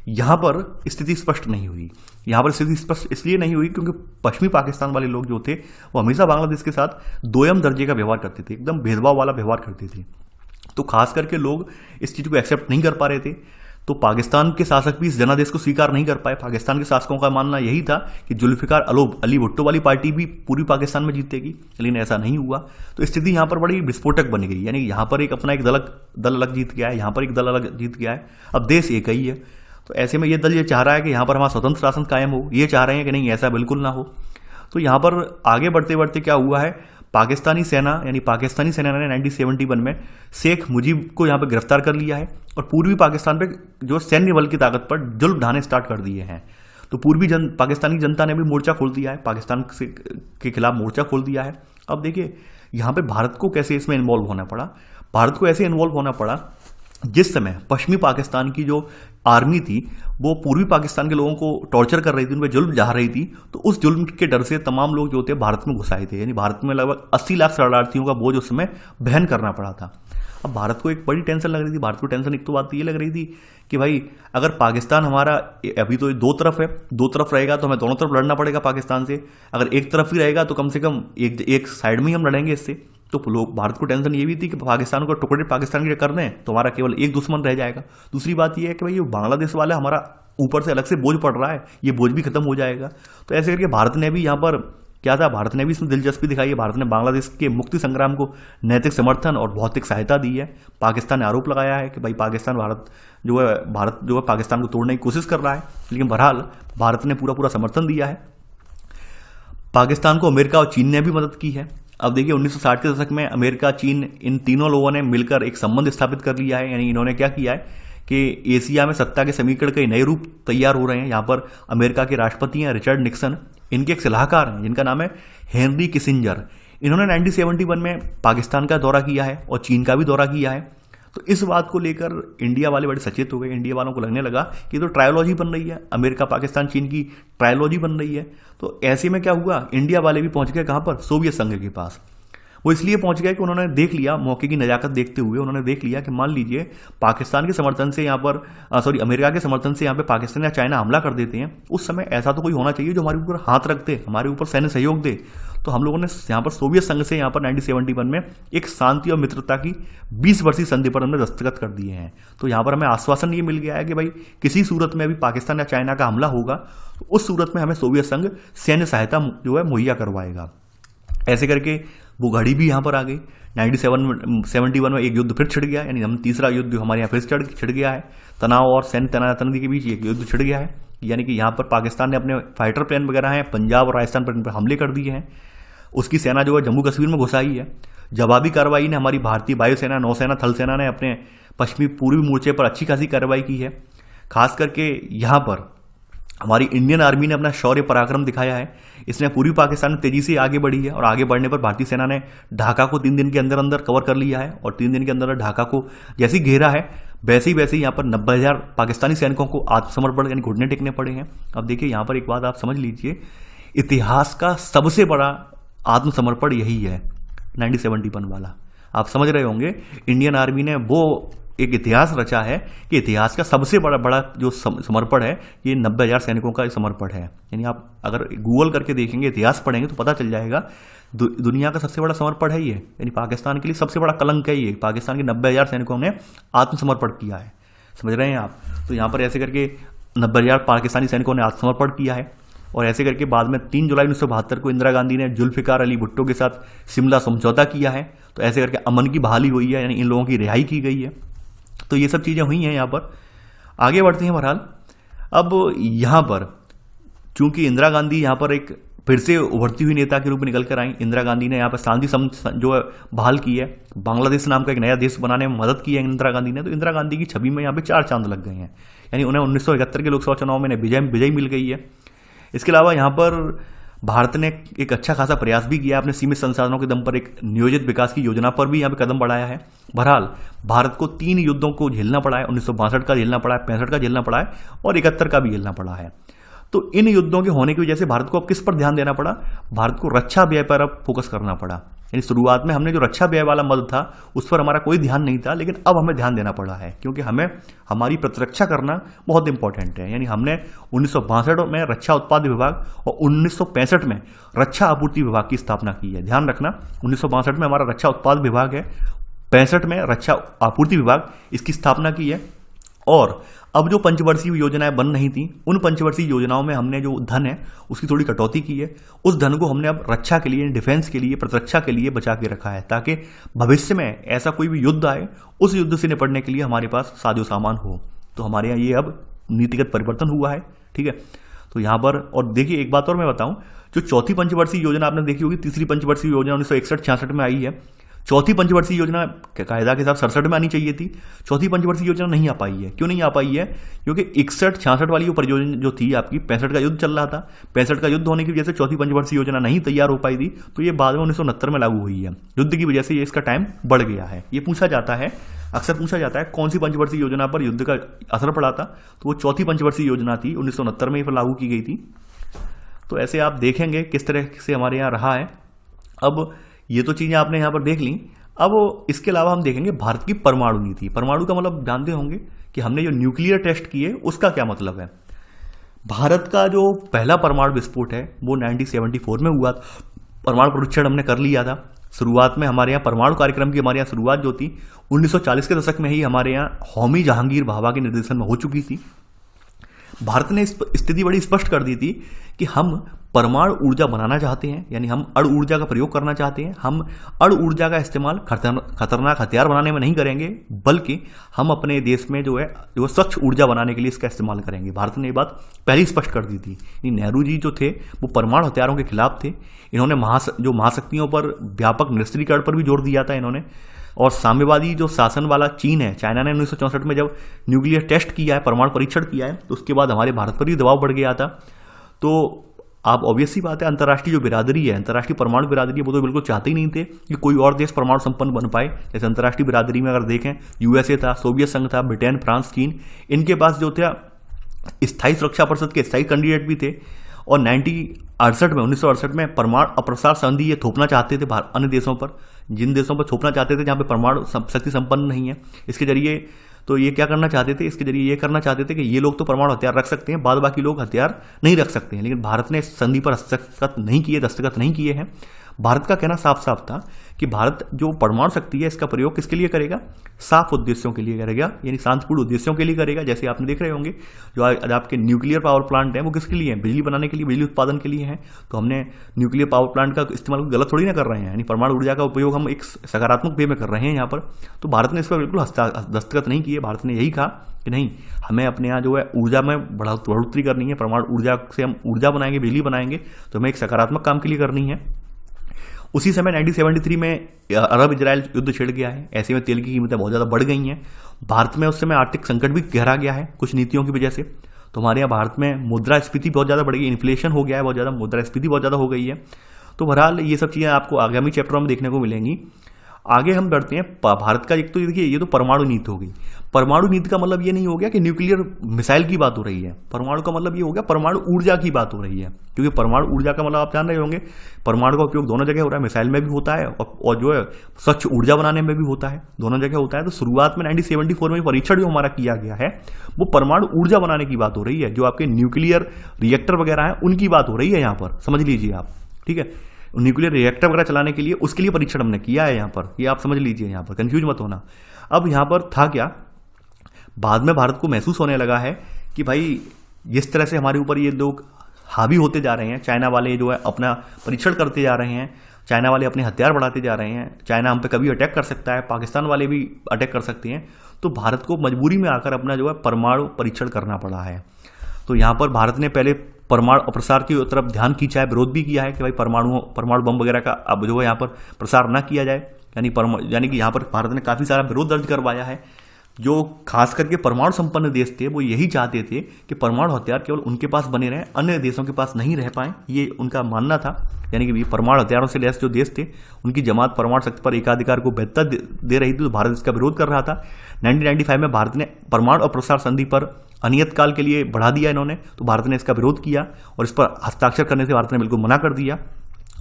यहाँ पर स्थिति स्पष्ट नहीं हुई। यहाँ पर स्थिति स्पष्ट इसलिए नहीं हुई क्योंकि पश्चिमी पाकिस्तान वाले लोग जो थे वो हमेशा बांग्लादेश के साथ दोयम दर्जे का व्यवहार करते थे, एकदम भेदभाव वाला व्यवहार करते थे। तो खास करके लोग इस चीज़ को एक्सेप्ट नहीं कर पा रहे थे। तो पाकिस्तान के शासक भी इस जनादेश को स्वीकार नहीं कर पाए। पाकिस्तान के शासकों का मानना यही था कि जुल्फिकार अली भुट्टो वाली पार्टी भी पूरी पाकिस्तान में जीतेगी, लेकिन ऐसा नहीं हुआ। तो स्थिति यहाँ पर बड़ी विस्फोटक बन गई। यानी यहाँ पर एक अपना एक दल अलग जीत गया है, यहाँ पर एक दल अलग जीत गया है। अब देश एक ही है। तो ऐसे में ये दल ये चाह रहा है कि यहाँ पर हमारा स्वतंत्र शासन कायम हो, ये चाह रहे हैं कि नहीं ऐसा बिल्कुल ना हो। तो यहाँ पर आगे बढ़ते बढ़ते क्या हुआ है, पाकिस्तानी सेना ने 1971 में शेख मुजीब को यहाँ पर गिरफ्तार कर लिया है और पूर्वी पाकिस्तान पे जो सैन्य बल की ताकत पर जुल्म ढाने स्टार्ट कर दिए हैं। तो पाकिस्तानी जनता ने भी मोर्चा खोल दिया है, पाकिस्तान के खिलाफ मोर्चा खोल दिया है। अब देखिए यहाँ पे भारत को कैसे इसमें इन्वॉल्व होना पड़ा। भारत को ऐसे इन्वॉल्व होना पड़ा जिस समय पश्चिमी पाकिस्तान की जो आर्मी थी वो पूर्वी पाकिस्तान के लोगों को टॉर्चर कर रही थी, उन पर जुल्म ढा रही थी। तो उस जुल्म के डर से तमाम लोग जो थे भारत में घुस आए थे। यानी भारत में लगभग 80 लाख शरणार्थियों का बोझ उस समय वहन करना पड़ा था। अब भारत को एक बड़ी टेंशन लग रही थी। भारत को टेंशन एक तो बात ये लग रही थी कि भाई अगर पाकिस्तान हमारा अभी तो 2 तरफ है, 2 तरफ रहेगा तो हमें दोनों तरफ लड़ना पड़ेगा पाकिस्तान से। अगर एक तरफ ही रहेगा तो कम से कम एक साइड में ही हम लड़ेंगे इससे। तो लोग भारत को टेंशन ये भी थी कि पाकिस्तान को टुकड़े पाकिस्तान के कर दें तो हमारा केवल एक दुश्मन रह जाएगा। दूसरी बात ये है कि भाई ये बांग्लादेश वाला हमारा ऊपर से अलग से बोझ पड़ रहा है, ये बोझ भी खत्म हो जाएगा। तो ऐसे करके भारत ने भी यहाँ पर क्या था, भारत ने भी इसमें दिलचस्पी दिखाई है। भारत ने बांग्लादेश के मुक्ति संग्राम को नैतिक समर्थन और भौतिक सहायता दी है। पाकिस्तान ने आरोप लगाया है कि भाई भारत जो है पाकिस्तान को तोड़ने की कोशिश कर रहा है, लेकिन बहरहाल भारत ने पूरा समर्थन दिया है। पाकिस्तान को अमेरिका और चीन ने भी मदद की है। अब देखिए 1960 के दशक में अमेरिका, चीन, इन तीनों लोगों ने मिलकर एक संबंध स्थापित कर लिया है। यानी इन्होंने क्या किया है कि एशिया में सत्ता के समीकरण के नए रूप तैयार हो रहे हैं। यहाँ पर अमेरिका के राष्ट्रपति हैं रिचर्ड निक्सन, इनके एक सलाहकार हैं जिनका नाम है हेनरी किसिंजर। इन्होंने 1971 में पाकिस्तान का दौरा किया है और चीन का भी दौरा किया है। तो इस बात को लेकर इंडिया वाले बड़े सचेत हो गए। इंडिया वालों को लगने लगा कि तो ट्रायोलॉजी बन रही है, अमेरिका पाकिस्तान चीन की ट्रायोलॉजी बन रही है। तो ऐसे में क्या हुआ, इंडिया वाले भी पहुंच गए कहां पर, सोवियत संघ के पास। वो इसलिए पहुंच गए कि उन्होंने देख लिया, मौके की नजाकत देखते हुए उन्होंने देख लिया कि मान लीजिए पाकिस्तान के समर्थन से यहाँ पर अमेरिका के समर्थन से यहाँ पे पाकिस्तान या चाइना हमला कर देते हैं, उस समय ऐसा तो कोई होना चाहिए जो हमारे ऊपर हाथ रख दे, हमारे ऊपर सैन्य सहयोग दे। तो हम लोगों ने यहाँ पर सोवियत संघ से यहाँ पर 1971 में एक शांति और मित्रता की 20 वर्षीय संधि पर हमने दस्तखत कर दिए हैं। तो यहाँ पर हमें आश्वासन ये मिल गया है कि भाई किसी सूरत में अभी पाकिस्तान या चाइना का हमला होगा तो उस सूरत में हमें सोवियत संघ सैन्य सहायता जो है मुहैया करवाएगा। ऐसे करके वो घड़ी भी यहाँ पर आ गई। 1971 में एक युद्ध फिर छिड़ गया, यानी हम तीसरा युद्ध हमारे यहाँ फिर छिड़ गया है। तनाव और सैन्य तनातनी के बीच एक युद्ध छिड़ गया है, यानी कि यहाँ पर पाकिस्तान ने अपने फाइटर प्लेन वगैरह हैं पंजाब और राजस्थान पर हमले कर दिए हैं। उसकी सेना जो है जम्मू कश्मीर में घुसाई है। जवाबी कार्रवाई ने हमारी भारतीय वायुसेना, नौसेना, थल सेना ने अपने पश्चिमी पूर्वी मोर्चे पर अच्छी खासी कार्रवाई की है। खास करके यहाँ पर हमारी इंडियन आर्मी ने अपना शौर्य पराक्रम दिखाया है। इसने पूर्वी पाकिस्तान में तेजी से आगे बढ़ी है और आगे बढ़ने पर भारतीय सेना ने ढाका को 3 दिन के अंदर अंदर कवर कर लिया है और 3 दिन के अंदर ढाका को जैसे ही घेरा है वैसे ही यहाँ पर 90,000 पाकिस्तानी सैनिकों को आत्मसमर्पण यानी घुटने टेकने पड़े हैं। अब देखिए यहाँ पर एक बात आप समझ लीजिए, इतिहास का सबसे बड़ा आत्मसमर्पण यही है 1971 वाला। आप समझ रहे होंगे इंडियन आर्मी ने वो एक इतिहास रचा है कि इतिहास का सबसे बड़ा जो समर्पण है ये 90,000 सैनिकों का समर्पण है। यानी आप अगर गूगल करके देखेंगे, इतिहास पढ़ेंगे तो पता चल जाएगा दुनिया का सबसे बड़ा समर्पण है ये, यानी पाकिस्तान के लिए सबसे बड़ा कलंक है ये। पाकिस्तान के 90,000 सैनिकों ने आत्मसमर्पण किया है, समझ रहे हैं आप। तो यहाँ पर ऐसे करके 90,000 पाकिस्तानी सैनिकों ने आत्मसमर्पण किया है और ऐसे करके बाद में 3 जुलाई 1972 को इंदिरा गांधी ने जुल्फिकार अली भुट्टो के साथ शिमला समझौता किया है। तो ऐसे करके अमन की बहाली हुई है, यानी इन लोगों की रिहाई की गई है। तो ये सब चीज़ें हुई हैं। यहाँ पर आगे बढ़ते हैं। बहरहाल अब यहाँ पर चूंकि इंदिरा गांधी यहाँ पर एक फिर से उभरती हुई नेता के रूप में निकल कर आई, इंदिरा गांधी ने यहाँ पर शांति जो है बहाल की है, बांग्लादेश नाम का एक नया देश बनाने में मदद की है इंदिरा गांधी ने। तो इंदिरा गांधी की छवि में यहाँ पे 4 चांद लग गए हैं, यानी उन्हें 1971 के लोकसभा चुनाव में विजय मिल गई है। इसके अलावा यहाँ पर भारत ने एक अच्छा खासा प्रयास भी किया, अपने सीमित संसाधनों के दम पर एक नियोजित विकास की योजना पर भी यहाँ पे कदम बढ़ाया है। बहरहाल भारत को 3 युद्धों को झेलना पड़ा है, 1962 का झेलना पड़ा है, 65 का झेलना पड़ा है और 71 का भी झेलना पड़ा है। तो इन युद्धों के होने की वजह से भारत को अब किस पर ध्यान देना पड़ा? भारत को रक्षा व्यय पर अब फोकस करना पड़ा। यानी शुरुआत में हमने जो रक्षा व्यय वाला मद था उस पर हमारा कोई ध्यान नहीं था, लेकिन अब हमें ध्यान देना पड़ा है क्योंकि हमें हमारी प्रतिरक्षा करना बहुत इंपॉर्टेंट है। यानी हमने 1962 में रक्षा उत्पाद विभाग और 1965 में रक्षा आपूर्ति विभाग की स्थापना की है। ध्यान रखना, 1962 में हमारा रक्षा उत्पाद विभाग है, 65 में रक्षा आपूर्ति विभाग इसकी स्थापना की है। और अब जो पंचवर्षीय योजनाएं बन रही थी उन पंचवर्षीय योजनाओं में हमने जो धन है उसकी थोड़ी कटौती की है। उस धन को हमने अब रक्षा के लिए, डिफेंस के लिए, प्रतिरक्षा के लिए बचा के रखा है ताकि भविष्य में ऐसा कोई भी युद्ध आए उस युद्ध से निपटने के लिए हमारे पास साजो सामान हो। तो हमारे यहाँ ये अब नीतिगत परिवर्तन हुआ है, ठीक है। तो यहाँ पर और देखिए एक बात और मैं बताऊं, जो चौथी पंचवर्षीय योजना आपने देखी होगी, तीसरी पंचवर्षीय योजना 1961-66 में आई है। चौथी पंचवर्षीय योजना कायदा के साथ 67 में आनी चाहिए थी। चौथी पंचवर्षीय योजना नहीं आ पाई है। क्यों नहीं आ पाई है? क्योंकि 61-66 वाली परियोजना जो थी आपकी, 65 का युद्ध चल रहा था, 65 का युद्ध होने की वजह से चौथी पंचवर्षीय योजना नहीं तैयार हो पाई थी। तो ये बाद में 1969 में लागू हुई है। युद्ध की वजह से ये इसका टाइम बढ़ गया है। ये पूछा जाता है, अक्सर पूछा जाता है कौन सी पंचवर्षीय योजना पर युद्ध का असर पड़ा था, तो वो चौथी पंचवर्षीय योजना थी, 1969 में लागू की गई थी। तो ऐसे आप देखेंगे किस तरह से हमारे यहाँ रहा है। अब ये तो चीजें आपने यहाँ पर देख ली। अब इसके अलावा हम देखेंगे भारत की परमाणु नीति। परमाणु का मतलब जानते होंगे कि हमने जो न्यूक्लियर टेस्ट किए उसका क्या मतलब है। भारत का जो पहला परमाणु विस्फोट है वो 1974 में हुआ था। परमाणु परीक्षण हमने कर लिया था। शुरुआत में हमारे यहाँ परमाणु कार्यक्रम की हमारे यहाँ शुरुआत जो थी 1940 के दशक में ही हमारे यहाँ होमी जहांगीर भाभा के निर्देशन में हो चुकी थी। भारत ने स्थिति बड़ी स्पष्ट कर दी थी कि हम परमाणु ऊर्जा बनाना चाहते हैं, यानी हम अणु ऊर्जा का प्रयोग करना चाहते हैं। हम अणु ऊर्जा का इस्तेमाल खतरनाक हथियार बनाने में नहीं करेंगे, बल्कि हम अपने देश में जो स्वच्छ ऊर्जा बनाने के लिए इसका इस्तेमाल करेंगे। भारत ने ये बात पहले ही स्पष्ट कर दी थी। नेहरू जी जो थे वो परमाणु हथियारों के खिलाफ थे। इन्होंने महाशक्तियों पर व्यापक निरस्त्रीकरण पर भी जोर दिया था इन्होंने। और साम्यवादी जो शासन वाला चीन है, चाइना ने 1964 में जब न्यूक्लियर टेस्ट किया है, परमाणु परीक्षण किया है, तो उसके बाद हमारे भारत पर भी दबाव बढ़ गया था। तो आप ऑब्वियस सी बात है, अंतर्राष्ट्रीय जो बिरादरी है, अंतर्राष्ट्रीय परमाणु बिरादरी, वो तो बिल्कुल चाहते ही नहीं थे कि कोई और देश परमाणु संपन्न बन पाए। जैसे अंतर्राष्ट्रीय बिरादरी में अगर देखें, यूएसए था, सोवियत संघ था, ब्रिटेन, फ्रांस, चीन, इनके पास जो था स्थायी सुरक्षा परिषद के स्थायी कैंडिडेट भी थे। और 1968 में परमाणु अप्रसार संधि ये थोपना चाहते थे अन्य देशों पर, जिन देशों पर थोपना चाहते थे जहाँ पे परमाणु शक्ति संपन्न नहीं है। इसके जरिए तो ये क्या करना चाहते थे, इसके जरिए ये करना चाहते थे कि ये लोग तो परमाणु हथियार रख सकते हैं, बाद बाकी लोग हथियार नहीं रख सकते हैं। लेकिन भारत ने संधि पर दस्तखत नहीं किए हैं। भारत का कहना साफ साफ था कि भारत जो परमाणु शक्ति है इसका प्रयोग किसके लिए करेगा, साफ उद्देश्यों के लिए करेगा, यानी शांतिपूर्ण उद्देश्यों के लिए करेगा। जैसे आपने देख रहे होंगे जो आपके न्यूक्लियर पावर प्लांट है वो किसके लिए है, बिजली बनाने के लिए, बिजली उत्पादन के लिए है। तो हमने न्यूक्लियर पावर प्लांट का इस्तेमाल गलत थोड़ी ना कर रहे हैं, यानी परमाणु ऊर्जा का उपयोग हम एक सकारात्मक वे में कर रहे हैं यहाँ पर। तो भारत ने इस पर बिल्कुल दस्तखत नहीं किए। भारत ने यही कहा कि नहीं, हमें अपने यहाँ जो है ऊर्जा में बढ़ोतरी करनी है, परमाणु ऊर्जा से हम ऊर्जा बनाएंगे, बिजली बनाएंगे, तो हमें एक सकारात्मक काम के लिए करनी है। उसी समय 1973 में अरब इजराइल युद्ध छिड़ गया है। ऐसे में तेल की कीमतें बहुत ज़्यादा बढ़ गई हैं। भारत में उस समय आर्थिक संकट भी गहरा गया है कुछ नीतियों की वजह से। तो हमारे यहाँ भारत में मुद्रास्फीति बहुत ज़्यादा बढ़ गई, इन्फ्लेशन हो गया है बहुत ज़्यादा, मुद्रास्फीति बहुत ज़्यादा हो गई है। तो बहरहाल ये सब चीज़ें आपको आगामी चैप्टरों में देखने को मिलेंगी। आगे हम बढ़ते हैं। भारत का एक तो देखिए, ये तो परमाणु नीति हो गई। परमाणु नीति का मतलब ये नहीं हो गया कि न्यूक्लियर मिसाइल की बात हो रही है। परमाणु का मतलब ये हो गया परमाणु ऊर्जा की बात हो रही है, क्योंकि परमाणु ऊर्जा का मतलब आप जान रहे होंगे, परमाणु का उपयोग दोनों जगह हो रहा है, मिसाइल में भी होता है और जो है स्वच्छ ऊर्जा बनाने में भी होता है, दोनों जगह होता है। तो शुरुआत में 1974 में परीक्षण जो हमारा किया गया है वो परमाणु ऊर्जा बनाने की बात हो रही है। जो आपके न्यूक्लियर रिएक्टर वगैरह है उनकी बात हो रही है यहाँ पर, समझ लीजिए आप, ठीक है। न्यूक्लियर रिएक्टर वगैरह चलाने के लिए उसके लिए परीक्षण हमने किया है यहाँ पर, ये आप समझ लीजिए, यहाँ पर कंफ्यूज मत होना। अब यहाँ पर था क्या, बाद में भारत को महसूस होने लगा है कि भाई जिस तरह से हमारे ऊपर ये लोग हावी होते जा रहे हैं, चाइना वाले जो है अपना परीक्षण करते जा रहे हैं, चाइना वाले अपने हथियार बढ़ाते जा रहे हैं, चाइना हम पे कभी अटैक कर सकता है, पाकिस्तान वाले भी अटैक कर सकते हैं, तो भारत को मजबूरी में आकर अपना जो है परमाणु परीक्षण करना पड़ा है। तो यहाँ पर भारत ने पहले परमाणु अप्रसार की तरफ ध्यान खींचा है, विरोध भी किया है कि भाई परमाणु बम वगैरह का अब जो है यहाँ पर प्रसार न किया जाए, यानी कि यहाँ पर भारत ने काफ़ी सारा विरोध दर्ज करवाया है। जो खास करके परमाणु संपन्न देश थे वो यही चाहते थे कि परमाणु हथियार केवल उनके पास बने रहें, अन्य देशों के पास नहीं रह पाएं, ये उनका मानना था। यानी कि परमाणु हथियारों से लैस जो देश थे उनकी जमात परमाणु शक्ति पर एकाधिकार को बेहतर दे रही थी, तो भारत इसका विरोध कर रहा था। 1995 में भारत ने परमाणु अप्रसार संधि पर अनियत काल के लिए बढ़ा दिया इन्होंने, तो भारत ने इसका विरोध किया और इस पर हस्ताक्षर करने से भारत ने बिल्कुल मना कर दिया।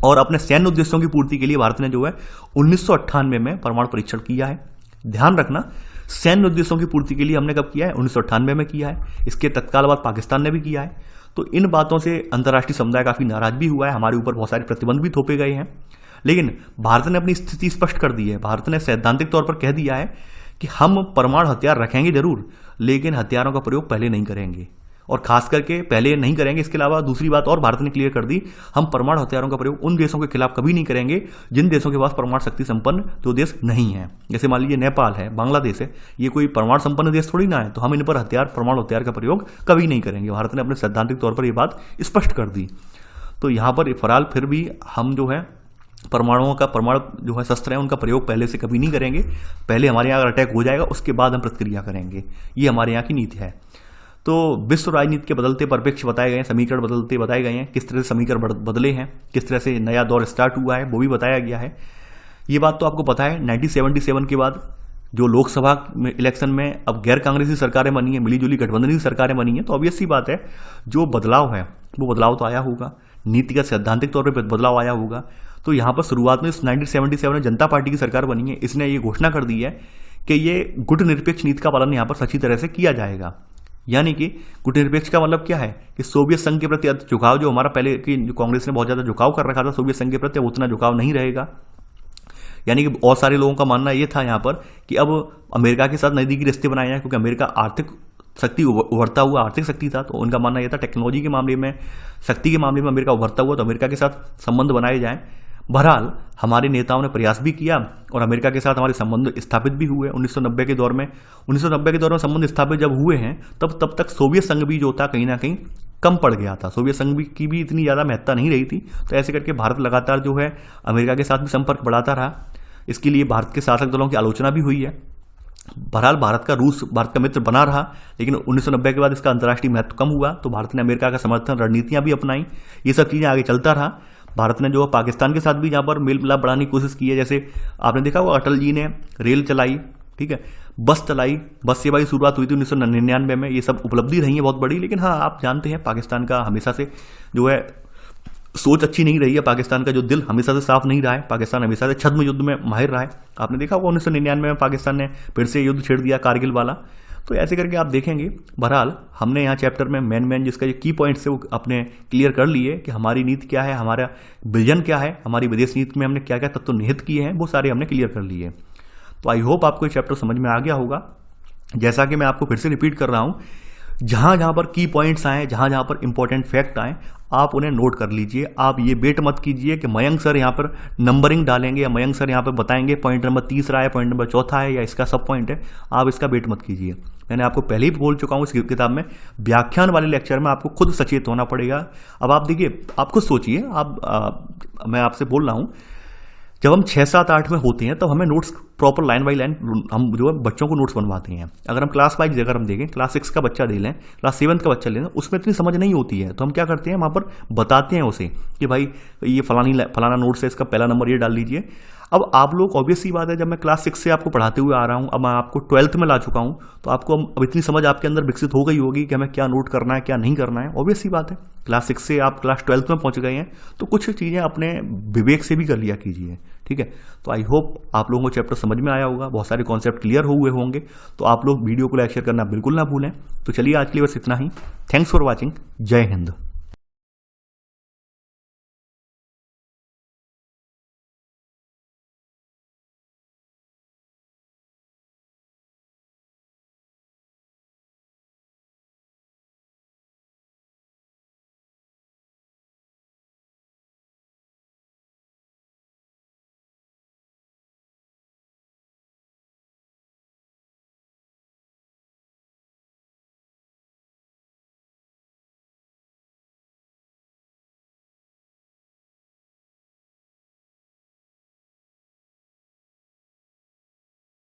और अपने सैन्य उद्देश्यों की पूर्ति के लिए भारत ने जो है 1998 में परमाणु परीक्षण किया है। ध्यान रखना, सैन्य उद्देश्यों की पूर्ति के लिए हमने कब किया है, 1998 में किया है। इसके तत्काल बाद पाकिस्तान ने भी किया है। तो इन बातों से अंतर्राष्ट्रीय समुदाय काफी नाराज भी हुआ है, हमारे ऊपर बहुत सारे प्रतिबंध भी थोपे गए हैं। लेकिन भारत ने अपनी स्थिति स्पष्ट कर दी है। भारत ने सैद्धांतिक तौर पर कह दिया है कि हम परमाणु हथियार रखेंगे जरूर, लेकिन हथियारों का प्रयोग पहले नहीं करेंगे, और खास करके पहले नहीं करेंगे। इसके अलावा दूसरी बात और भारत ने क्लियर कर दी, हम परमाणु हथियारों का प्रयोग उन देशों के खिलाफ कभी नहीं करेंगे जिन देशों के पास परमाणु शक्ति संपन्न जो देश नहीं है। जैसे मान लीजिए नेपाल है, बांग्लादेश है, ये कोई परमाणु संपन्न देश थोड़ी ना है, तो हम इन पर परमाणु हथियार का प्रयोग कभी नहीं करेंगे। भारत ने अपने सैद्धांतिक तौर पर यह बात स्पष्ट कर दी। तो यहाँ पर फिलहाल फिर भी हम जो है परमाणु जो है शस्त्र है उनका प्रयोग पहले से कभी नहीं करेंगे। पहले हमारे यहाँ अगर अटैक हो जाएगा उसके बाद हम प्रतिक्रिया करेंगे, ये हमारे यहाँ की नीति है। तो विश्व राजनीति के बदलते परिप्रेक्ष्य बताए गए हैं, समीकरण बदलते बताए गए हैं, किस तरह से समीकरण बदले हैं, किस तरह से नया दौर स्टार्ट हुआ है वो भी बताया गया है। ये बात तो आपको पता है 1977 के बाद जो लोकसभा इलेक्शन में अब गैर कांग्रेसी सरकारें बनी है, मिलीजुली गठबंधनी सरकारें बनी है, तो ऑब्वियस सी बात है जो बदलाव है वो बदलाव तो आया होगा, नीतिगत सैद्धांतिक तौर पर बदलाव आया होगा। तो यहाँ पर शुरुआत में 1977 में जनता पार्टी की सरकार बनी है, इसने ये घोषणा कर दी है कि ये गुटनिरपेक्ष नीति का पालन यहाँ पर सच्ची तरह से किया जाएगा। यानी कि गुटनिरपेक्ष का मतलब क्या है कि सोवियत संघ के प्रति झुकाव जो हमारा पहले की कांग्रेस ने बहुत ज़्यादा झुकाव कर रखा था सोवियत संघ के प्रति, उतना झुकाव नहीं रहेगा। यानी कि और सारे लोगों का मानना ये था यहाँ पर कि अब अमेरिका के साथ नज़दीकी रिश्ते बनाए जाए, क्योंकि अमेरिका आर्थिक शक्ति उभरता हुआ आर्थिक शक्ति था, तो उनका मानना यह था टेक्नोलॉजी के मामले में, शक्ति के मामले में अमेरिका उभरता हुआ, तो अमेरिका के साथ संबंध बनाए जाएं। बहरहाल हमारे नेताओं ने प्रयास भी किया और अमेरिका के साथ हमारे संबंध स्थापित भी हुए 1990 के दौर में। 1990 के दौर में संबंध स्थापित जब हुए हैं तब तक सोवियत संघ भी जो था कहीं ना कहीं कम पड़ गया था, सोवियत संघ की भी इतनी ज़्यादा महत्ता नहीं रही थी। तो ऐसे करके भारत लगातार जो है अमेरिका के साथ भी संपर्क बढ़ाता रहा। इसके लिए भारत के शासक दलों की आलोचना भी हुई है। बहरहाल भारत का मित्र बना रहा, लेकिन 1990 के बाद इसका अंतर्राष्ट्रीय महत्व कम हुआ, तो भारत ने अमेरिका का समर्थन रणनीतियां भी अपनाई। ये सब चीज़ें आगे चलता रहा। भारत ने जो पाकिस्तान के साथ भी यहाँ पर मेल मिलाप बढ़ाने की कोशिश की है। जैसे आपने देखा होगा अटल जी ने रेल चलाई, ठीक है, बस चलाई, बस सेवा की शुरुआत हुई थी 1999 में। ये सब उपलब्धि रही है बहुत बड़ी। लेकिन हाँ, आप जानते हैं पाकिस्तान का हमेशा से जो है सोच अच्छी नहीं रही है, पाकिस्तान का जो दिल हमेशा से साफ नहीं रहा है। पाकिस्तान हमेशा से छद्म युद्ध में माहिर रहा है। आपने देखा होगा 1999 में पाकिस्तान ने फिर से युद्ध छेड़ दिया कारगिल वाला। तो ऐसे करके आप देखेंगे। बहरहाल हमने यहाँ चैप्टर में मेन जिसका ये की पॉइंट्स है वो अपने क्लियर कर लिए कि हमारी नीति क्या है, हमारा विजन क्या है, हमारी विदेश नीति में हमने क्या क्या तत्व निहित किए हैं, वो सारे हमने क्लियर कर लिए। तो आई होप आपको ये चैप्टर समझ में आ गया होगा। जैसा कि मैं आपको फिर से रिपीट कर रहा हूँ, जहाँ जहाँ पर की पॉइंट्स आए, जहाँ जहाँ पर इंपॉर्टेंट फैक्ट आए, आप उन्हें नोट कर लीजिए। आप ये बेट मत कीजिए कि मयंक सर यहाँ पर नंबरिंग डालेंगे या मयंक सर यहाँ पर बताएंगे पॉइंट नंबर 3 है, पॉइंट नंबर 4 है या इसका सब पॉइंट है। आप इसका बेट मत कीजिए। मैंने आपको पहले ही बोल चुका हूँ इस किताब में, व्याख्यान वाले लेक्चर में आपको खुद सचेत होना पड़ेगा। अब आप देखिए, आप खुद सोचिए, मैं आपसे बोल रहा हूँ, जब हम 6, 7, 8 में होते हैं तब हमें notes proper line by line हम जो है बच्चों को नोट्स बनवाते हैं। अगर हम क्लास वाइज अगर हम देखें, क्लास 6 का बच्चा ले लें, क्लास 7 का बच्चा ले लें, उसमें इतनी समझ नहीं होती है, तो हम क्या करते हैं, वहाँ पर बताते हैं उसे कि भाई ये फलाना नोट्स है, इसका पहला नंबर ये डाल लीजिए। अब आप लोग, ऑब्वियस सी बात है, जब मैं क्लास 6 से आपको पढ़ाते हुए आ रहा हूँ, अब मैं आपको 12th में ला चुका हूँ, तो आपको अब इतनी समझ आपके अंदर विकसित हो गई होगी कि हमें क्या नोट करना है, क्या नहीं करना है। ऑब्वियस सी बात है, क्लास 6 से आप क्लास 12th में पहुंच गए हैं, तो कुछ चीज़ें अपने विवेक से भी कर लिया कीजिए, ठीक है। तो आई होप आप लोगों को चैप्टर समझ में आया होगा, बहुत सारे कॉन्सेप्ट क्लियर हुए होंगे। तो आप लोग वीडियो को लाइक शेयर करना बिल्कुल ना भूलें। तो चलिए आज के लिए बस इतना ही। Thanks for watching. जय हिंद।